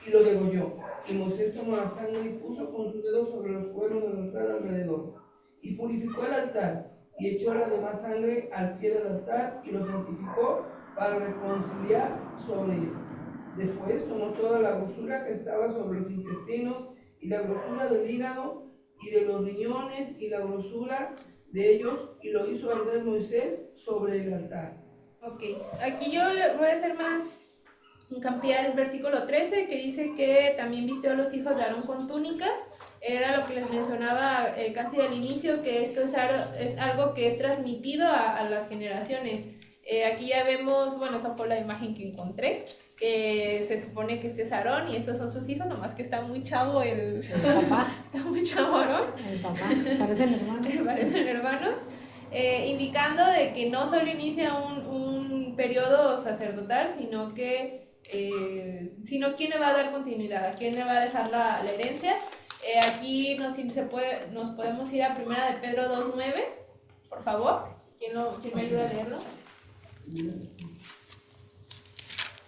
y lo degolló. Y Moisés tomó la sangre y puso con sus dedos sobre los cuernos del altar alrededor y purificó el altar y echó la demás sangre al pie del altar y lo santificó para reconciliar sobre él. Después tomó toda la grosura que estaba sobre los intestinos y la grosura del hígado y de los riñones y la grosura de ellos y lo hizo arder Moisés sobre el altar. Ok, aquí yo le voy a hacer más hincapié al versículo 13, que dice que también vistió a los hijos de Aarón con túnicas. Era lo que les mencionaba casi al inicio, que esto es algo que es transmitido a las generaciones. Aquí ya vemos, bueno, esa fue la imagen que encontré, que se supone que este es Aarón y estos son sus hijos, nomás que está muy chavo el papá. Está muy chavo Aarón. El papá, parecen hermanos. Parecen hermanos. Indicando de que no solo inicia un periodo sacerdotal, sino que sino quién le va a dar continuidad, a quién le va a dejar la herencia. Aquí nos podemos ir a Primera de Pedro 2:9, por favor. ¿Quién me ayuda a leerlo?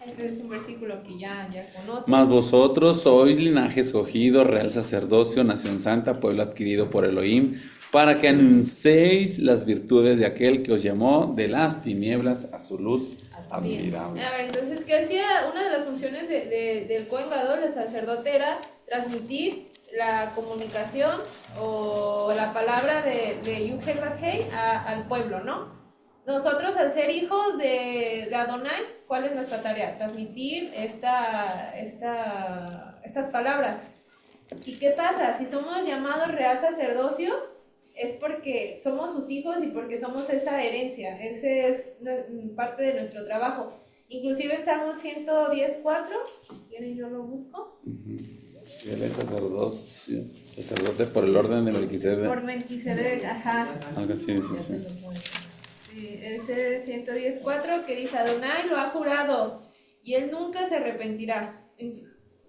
Ese es un versículo que ya conocen. Mas vosotros sois linaje escogido, real sacerdocio, nación santa, pueblo adquirido por Elohim, para que anunciéis las virtudes de aquel que os llamó de las tinieblas a su luz admirable. A ver, entonces, ¿qué hacía? Una de las funciones del Cohen Gadol, el sacerdote, era transmitir la comunicación o la palabra de Yud-Heh Vav-Heh al pueblo, ¿no? Nosotros, al ser hijos de Adonai, ¿cuál es nuestra tarea? Transmitir estas palabras. ¿Y qué pasa? Si somos llamados real sacerdocio, es porque somos sus hijos y porque somos esa herencia. Ese es parte de nuestro trabajo. Inclusive en Salmo 110:4, si quieren yo lo busco. Él es sacerdote por el orden de Melquisedec. Por Melquisedec, ajá. Algo así, sí. Sí, ese 110:4 que dice: Adonai lo ha jurado y él nunca se arrepentirá.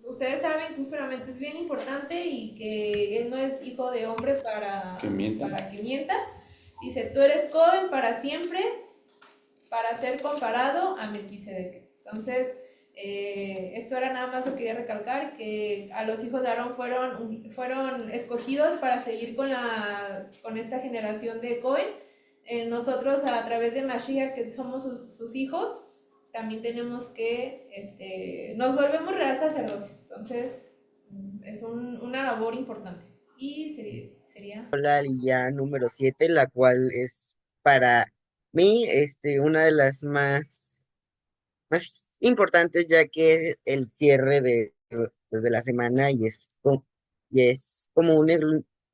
Ustedes saben que es bien importante y que él no es hijo de hombre para que mienta. Dice: tú eres Cohen para siempre, para ser comparado a Melquisedec. Entonces, esto era nada más lo que quería recalcar, que a los hijos de Aarón fueron escogidos para seguir con esta generación de Cohen. Nosotros, a través de Mashiach, que somos sus hijos, también tenemos que, nos volvemos real sacerdocio. Entonces, es una labor importante. Y sería... La aliyá número 7, la cual es para mí una de las más importantes, ya que es el cierre pues, de la semana y es como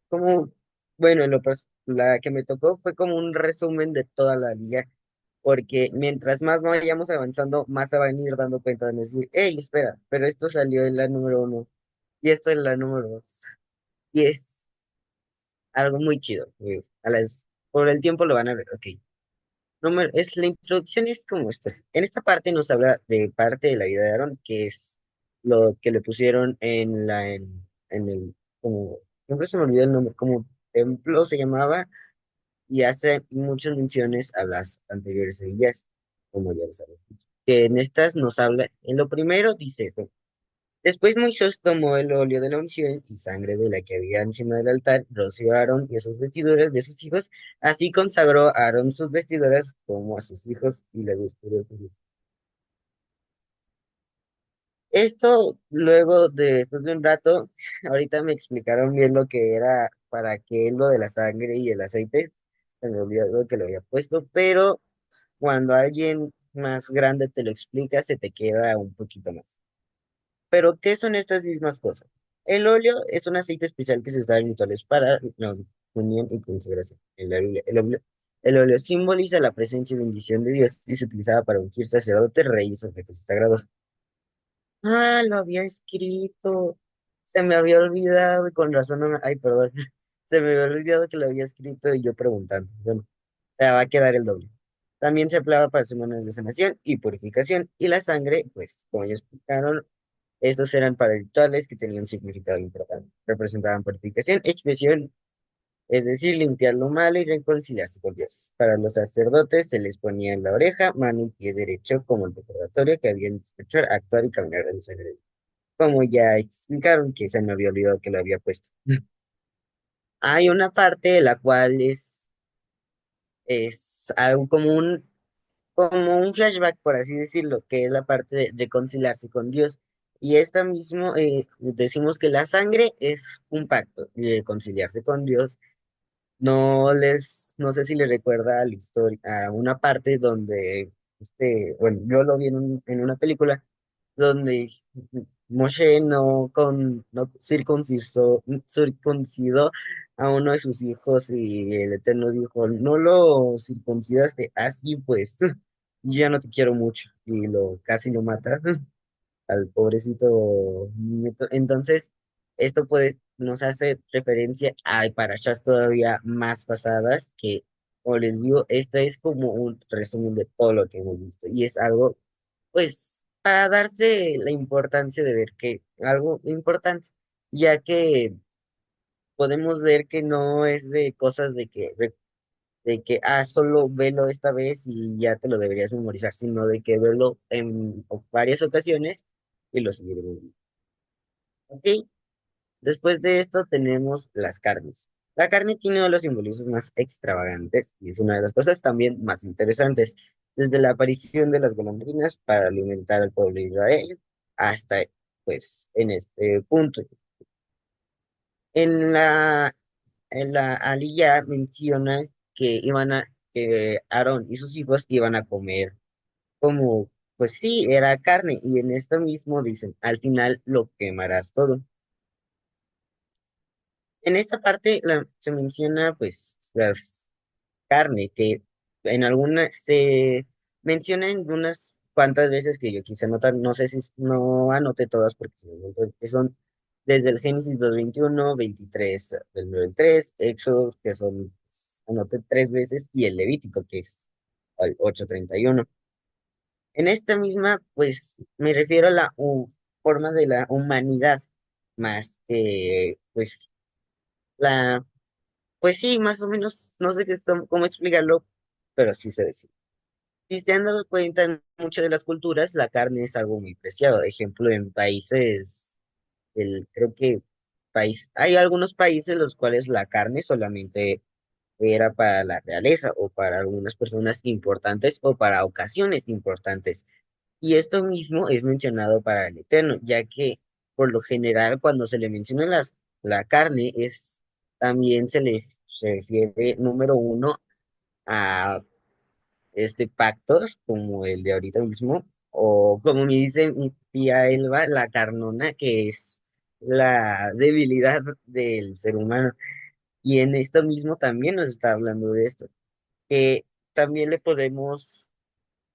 como, bueno, la que me tocó fue como un resumen de toda la liga, porque mientras más vayamos avanzando, más se van a ir dando cuenta de decir, hey, espera, pero esto salió en la número 1 y esto en la número 2 y es algo muy chido. Por el tiempo lo van a ver, ok. La introducción es como esta. En esta parte nos habla de parte de la vida de Aaron, que es lo que le pusieron en el, como, siempre se me olvida el nombre, como templo se llamaba, y hace muchas menciones a las anteriores Sevillas, como ya lo saben. Que en estas nos habla, en lo primero dice esto: después Moisés tomó el óleo de la unción y sangre de la que había encima del altar, roció a Aarón y a sus vestiduras de sus hijos, así consagró a Aarón sus vestiduras como a sus hijos y le gustó. Esto luego, después de un rato, ahorita me explicaron bien lo que era para qué lo de la sangre y el aceite, se me olvidó que lo había puesto, pero cuando alguien más grande te lo explica, se te queda un poquito más. Pero, ¿qué son estas mismas cosas? El óleo es un aceite especial que se usa en rituales para la unión y consagración. El óleo simboliza la presencia y bendición de Dios y se utilizaba para ungir sacerdotes, reyes, objetos sagrados. Ah, lo había escrito. Se me había olvidado y con razón ay, perdón. Se me había olvidado que lo había escrito y yo preguntando. Bueno, o sea, va a quedar el doble. También se empleaba para ceremonias de sanación y purificación. Y la sangre, pues, como ya explicaron, estos eran para rituales que tenían un significado importante. Representaban purificación, expiación, es decir, limpiar lo malo y reconciliarse con Dios. Para los sacerdotes se les ponía en la oreja, mano y pie derecho como el recordatorio que habían de sospechar, actuar y caminar en sangre. Como ya explicaron, que se me había olvidado que lo había puesto. Hay una parte de la cual es algo como un flashback, por así decirlo, que es la parte de reconciliarse con Dios. Y esta mismo, decimos que la sangre es un pacto y reconciliarse con Dios. No sé si le recuerda a la historia, a una parte donde, bueno, yo lo vi en una película donde Moshe no circuncidó a uno de sus hijos y el Eterno dijo, no lo circuncidaste, así pues, ya no te quiero mucho y casi lo mata al pobrecito nieto. Entonces, esto nos hace referencia a parashas todavía más pasadas que, como les digo, esta es como un resumen de todo lo que hemos visto y es algo, pues, para darse la importancia de ver que algo importante, ya que podemos ver que no es de cosas de que solo velo esta vez y ya te lo deberías memorizar, sino de que verlo en varias ocasiones y lo seguiré viendo. ¿Ok? Después de esto tenemos las carnes. La carne tiene uno de los simbolismos más extravagantes y es una de las cosas también más interesantes, desde la aparición de las golondrinas para alimentar al pueblo de Israel hasta, pues, en este punto. En la aliyá menciona que Aarón y sus hijos iban a comer como, pues sí, era carne, y en esto mismo dicen, al final lo quemarás todo. En esta parte se menciona pues las carne, que en algunas se menciona en unas cuantas veces que yo quise anotar, no sé si no anoté todas porque se me olvidó, que son desde el Génesis 2:21, 23 del 9 al 3, Éxodo, que son, anoté 3 veces, y el Levítico, que es al 8:31. En esta misma, pues me refiero a la forma de la humanidad, más que, pues, la pues sí, más o menos, no sé cómo explicarlo, pero sí se decide. Si se han dado cuenta, en muchas de las culturas la carne es algo muy preciado. Ejemplo, en países, creo que hay algunos países los cuales la carne solamente era para la realeza o para algunas personas importantes o para ocasiones importantes. Y esto mismo es mencionado para el Eterno, ya que por lo general cuando se le menciona la carne también se refiere número uno a pactos como el de ahorita mismo, o como me dice mi tía Elba, la carnona, que es la debilidad del ser humano. Y en esto mismo también nos está hablando de esto, que también le podemos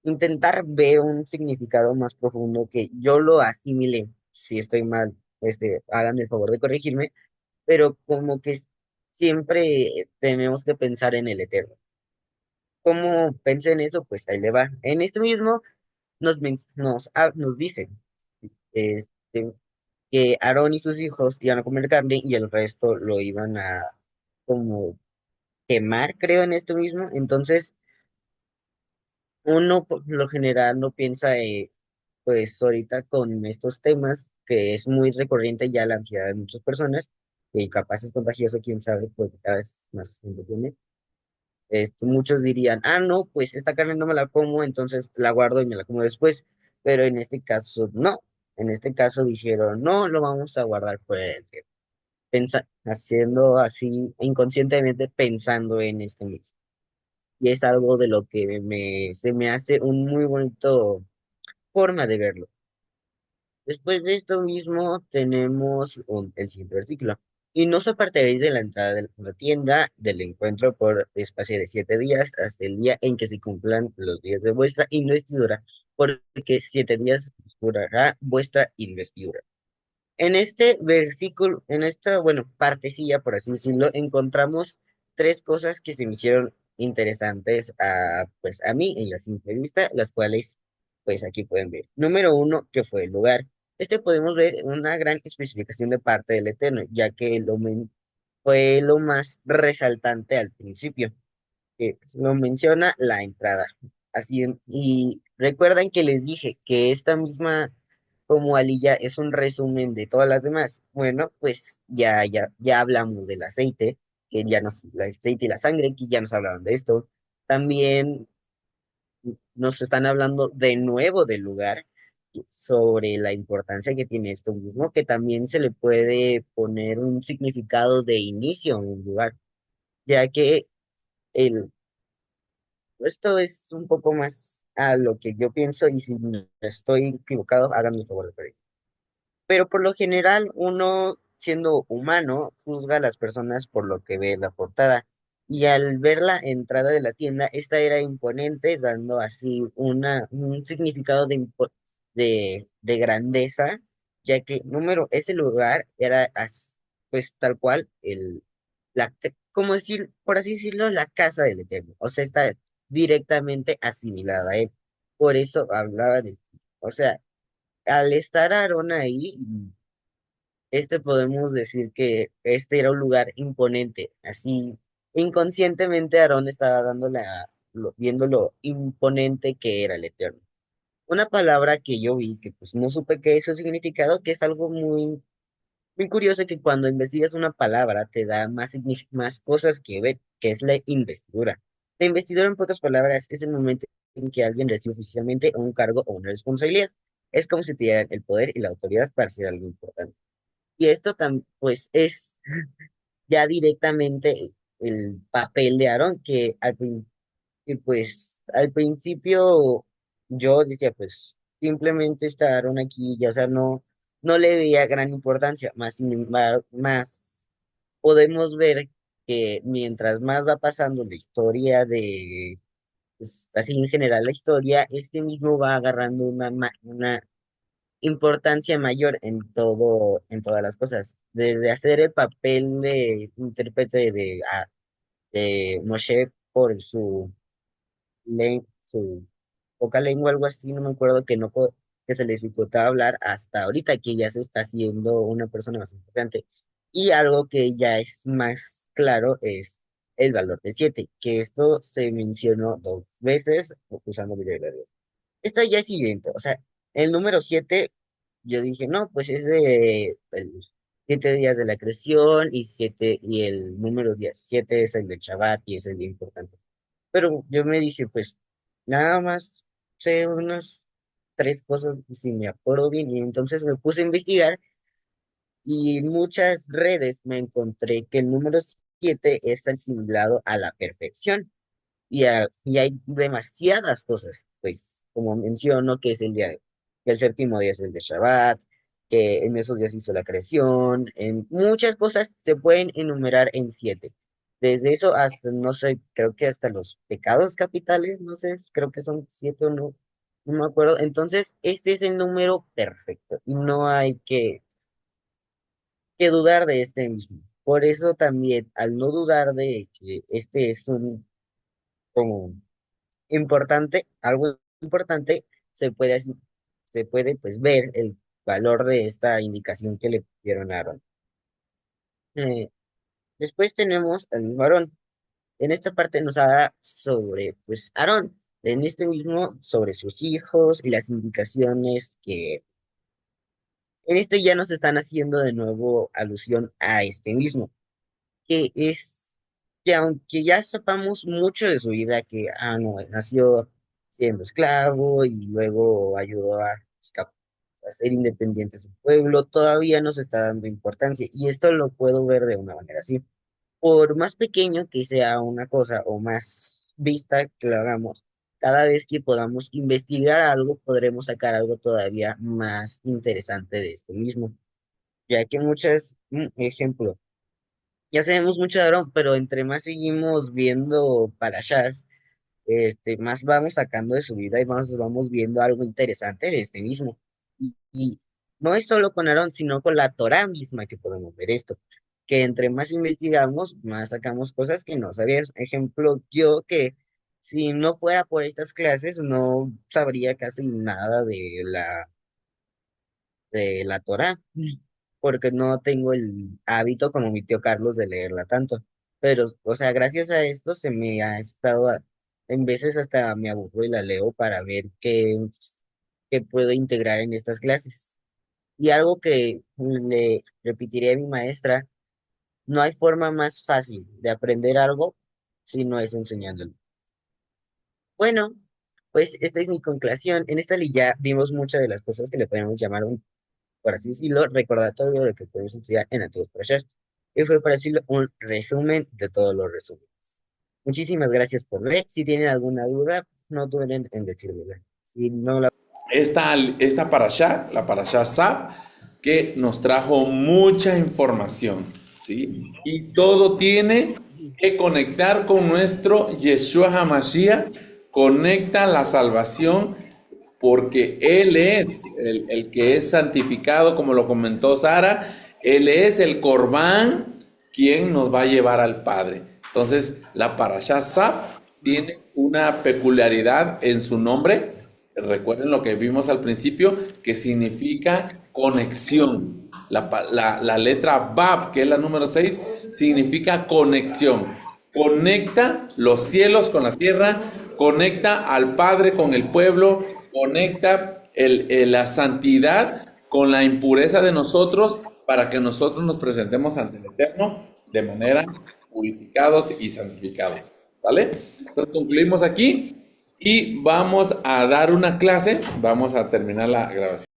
intentar ver un significado más profundo que yo lo asimile. Si estoy mal, háganme el favor de corregirme, pero como que siempre tenemos que pensar en el eterno. ¿Cómo pensé en eso? Pues ahí le va. En esto mismo nos dice este, que Aarón y sus hijos iban a comer carne y el resto lo iban a como quemar, creo, en esto mismo. Entonces, uno por lo general no piensa, pues ahorita con estos temas, que es muy recurrente ya la ansiedad de muchas personas, que capaz es contagioso, quién sabe, porque cada vez más gente tiene. Muchos dirían, no, pues esta carne no me la como, entonces la guardo y me la como después. Pero en este caso, no. En este caso dijeron, no, lo vamos a guardar pues, haciendo así inconscientemente pensando en este mismo. Y es algo de lo que se me hace un muy bonito forma de verlo. Después de esto mismo tenemos el siguiente versículo. Y no os apartaréis de la entrada de la tienda del encuentro por espacio de 7 días hasta el día en que se cumplan los días de vuestra investidura, porque 7 días durará vuestra investidura. En este versículo, en esta, bueno, partecilla, por así decirlo, encontramos tres cosas que se me hicieron interesantes pues, a mí en la simple vista, las cuales, pues, aquí pueden ver. Número uno, que fue el lugar. Podemos ver una gran especificación de parte del Eterno, ya que fue lo más resaltante al principio, que lo menciona la entrada. Y recuerdan que les dije que esta misma como alilla es un resumen de todas las demás. Bueno, pues ya hablamos del aceite, el aceite y la sangre, que ya nos hablaron de esto. También nos están hablando de nuevo del lugar, sobre la importancia que tiene esto mismo, que también se le puede poner un significado de inicio a un lugar, ya que el, esto es un poco más a lo que yo pienso, y si estoy equivocado, háganme el favor de corregir. Pero por lo general, uno, siendo humano, juzga a las personas por lo que ve en la portada. Y al ver la entrada de la tienda, esta era imponente, dando así un significado de grandeza, ya que, número, ese lugar era, pues tal cual, como decir, por así decirlo, la casa del Eterno. O sea, está directamente asimilada a él. Por eso hablaba de, o sea, al estar Aarón ahí, podemos decir que este era un lugar imponente. Así, inconscientemente Aarón estaba viendo lo imponente que era el Eterno. Una palabra que yo vi, que pues no supe qué es su significado, que es algo muy, muy curioso, que cuando investigas una palabra te da más cosas que ver, que es la investidura. La investidura, en pocas palabras, es el momento en que alguien recibe oficialmente un cargo o una responsabilidad. Es como si te dieran el poder y la autoridad para hacer algo importante. Y esto pues es ya directamente el papel de Aarón, que pues al principio yo decía, pues simplemente está Aarón aquí, ya, o sea, no le veía gran importancia, más sin embargo, más podemos ver que mientras más va pasando la historia pues, así en general la historia, este mismo va agarrando una importancia mayor en todas las cosas, desde hacer el papel de intérprete de Moshe por su poca lengua, algo así, no me acuerdo, que se le dificultaba hablar, hasta ahorita que ya se está haciendo una persona más importante. Y algo que ya es más claro es el valor de 7, que esto se mencionó 2 veces usando mi regla de Dios. Esto ya es siguiente, o sea, el número 7 yo dije, no, pues es de 7 días de la creación y el número 7 es el de Shabbat y es el día importante. Pero yo me dije, pues nada más sé unas 3 cosas si me acuerdo bien, y entonces me puse a investigar y en muchas redes me encontré que el número 7 es asimilado a la perfección y hay demasiadas cosas, pues, como menciono, que es que el séptimo día es el de Shabbat, que en esos días hizo la creación, en muchas cosas se pueden enumerar en 7. Desde eso hasta, no sé, creo que hasta los pecados capitales, no sé, creo que son 7 o no, no me acuerdo. Entonces, este es el número perfecto y no hay que dudar de este mismo. Por eso también, al no dudar de que este es como algo importante, se puede pues ver el valor de esta indicación que le dieron a Aarón. Eh, Después tenemos al mismo Aarón. En esta parte nos habla sobre pues Aarón, en este mismo sobre sus hijos y las indicaciones que en este ya nos están haciendo de nuevo alusión a este mismo, que es que aunque ya sepamos mucho de su vida, que no, nació siendo esclavo y luego ayudó a ser independiente de su pueblo, todavía nos está dando importancia. Y esto lo puedo ver de una manera así. Por más pequeño que sea una cosa o más vista que lo hagamos, cada vez que podamos investigar algo, podremos sacar algo todavía más interesante de esto mismo, ya que ejemplo, ya sabemos mucho de Aarón, pero entre más seguimos viendo parashas, más vamos sacando de su vida y más vamos viendo algo interesante de este mismo. Y no es solo con Aarón, sino con la Torá misma que podemos ver esto, que entre más investigamos, más sacamos cosas que no sabías. Ejemplo, yo que si no fuera por estas clases, no sabría casi nada de la Torá, porque no tengo el hábito como mi tío Carlos de leerla tanto. Pero, o sea, gracias a esto se me ha en veces hasta me aburro y la leo para ver qué puedo integrar en estas clases. Y algo que le repetiré a mi maestra, no hay forma más fácil de aprender algo si no es enseñándolo. Bueno, pues esta es mi conclusión. En esta ya vimos muchas de las cosas que le podemos llamar por así decirlo, recordatorio de lo que podemos estudiar en antiguos proyectos. Y fue, para decirlo, un resumen de todos los resúmenes. Muchísimas gracias por ver. Si tienen alguna duda, no duden en decírmela. Si no la... Esta parashá, la parashá Sab, que nos trajo mucha información, ¿sí? Y todo tiene que conectar con nuestro Yeshua HaMashiach, conecta la salvación porque Él es el que es santificado, como lo comentó Sara, Él es el Corbán quien nos va a llevar al Padre. Entonces, la parashá Sab tiene una peculiaridad en su nombre, Recuerden lo que vimos al principio, que significa conexión. La letra Bab, que es la número 6, significa conexión. Conecta los cielos con la tierra, conecta al Padre con el pueblo, conecta la santidad con la impureza de nosotros para que nosotros nos presentemos ante el Eterno de manera purificados y santificados. ¿Vale? Entonces concluimos aquí y vamos a dar una clase, vamos a terminar la grabación.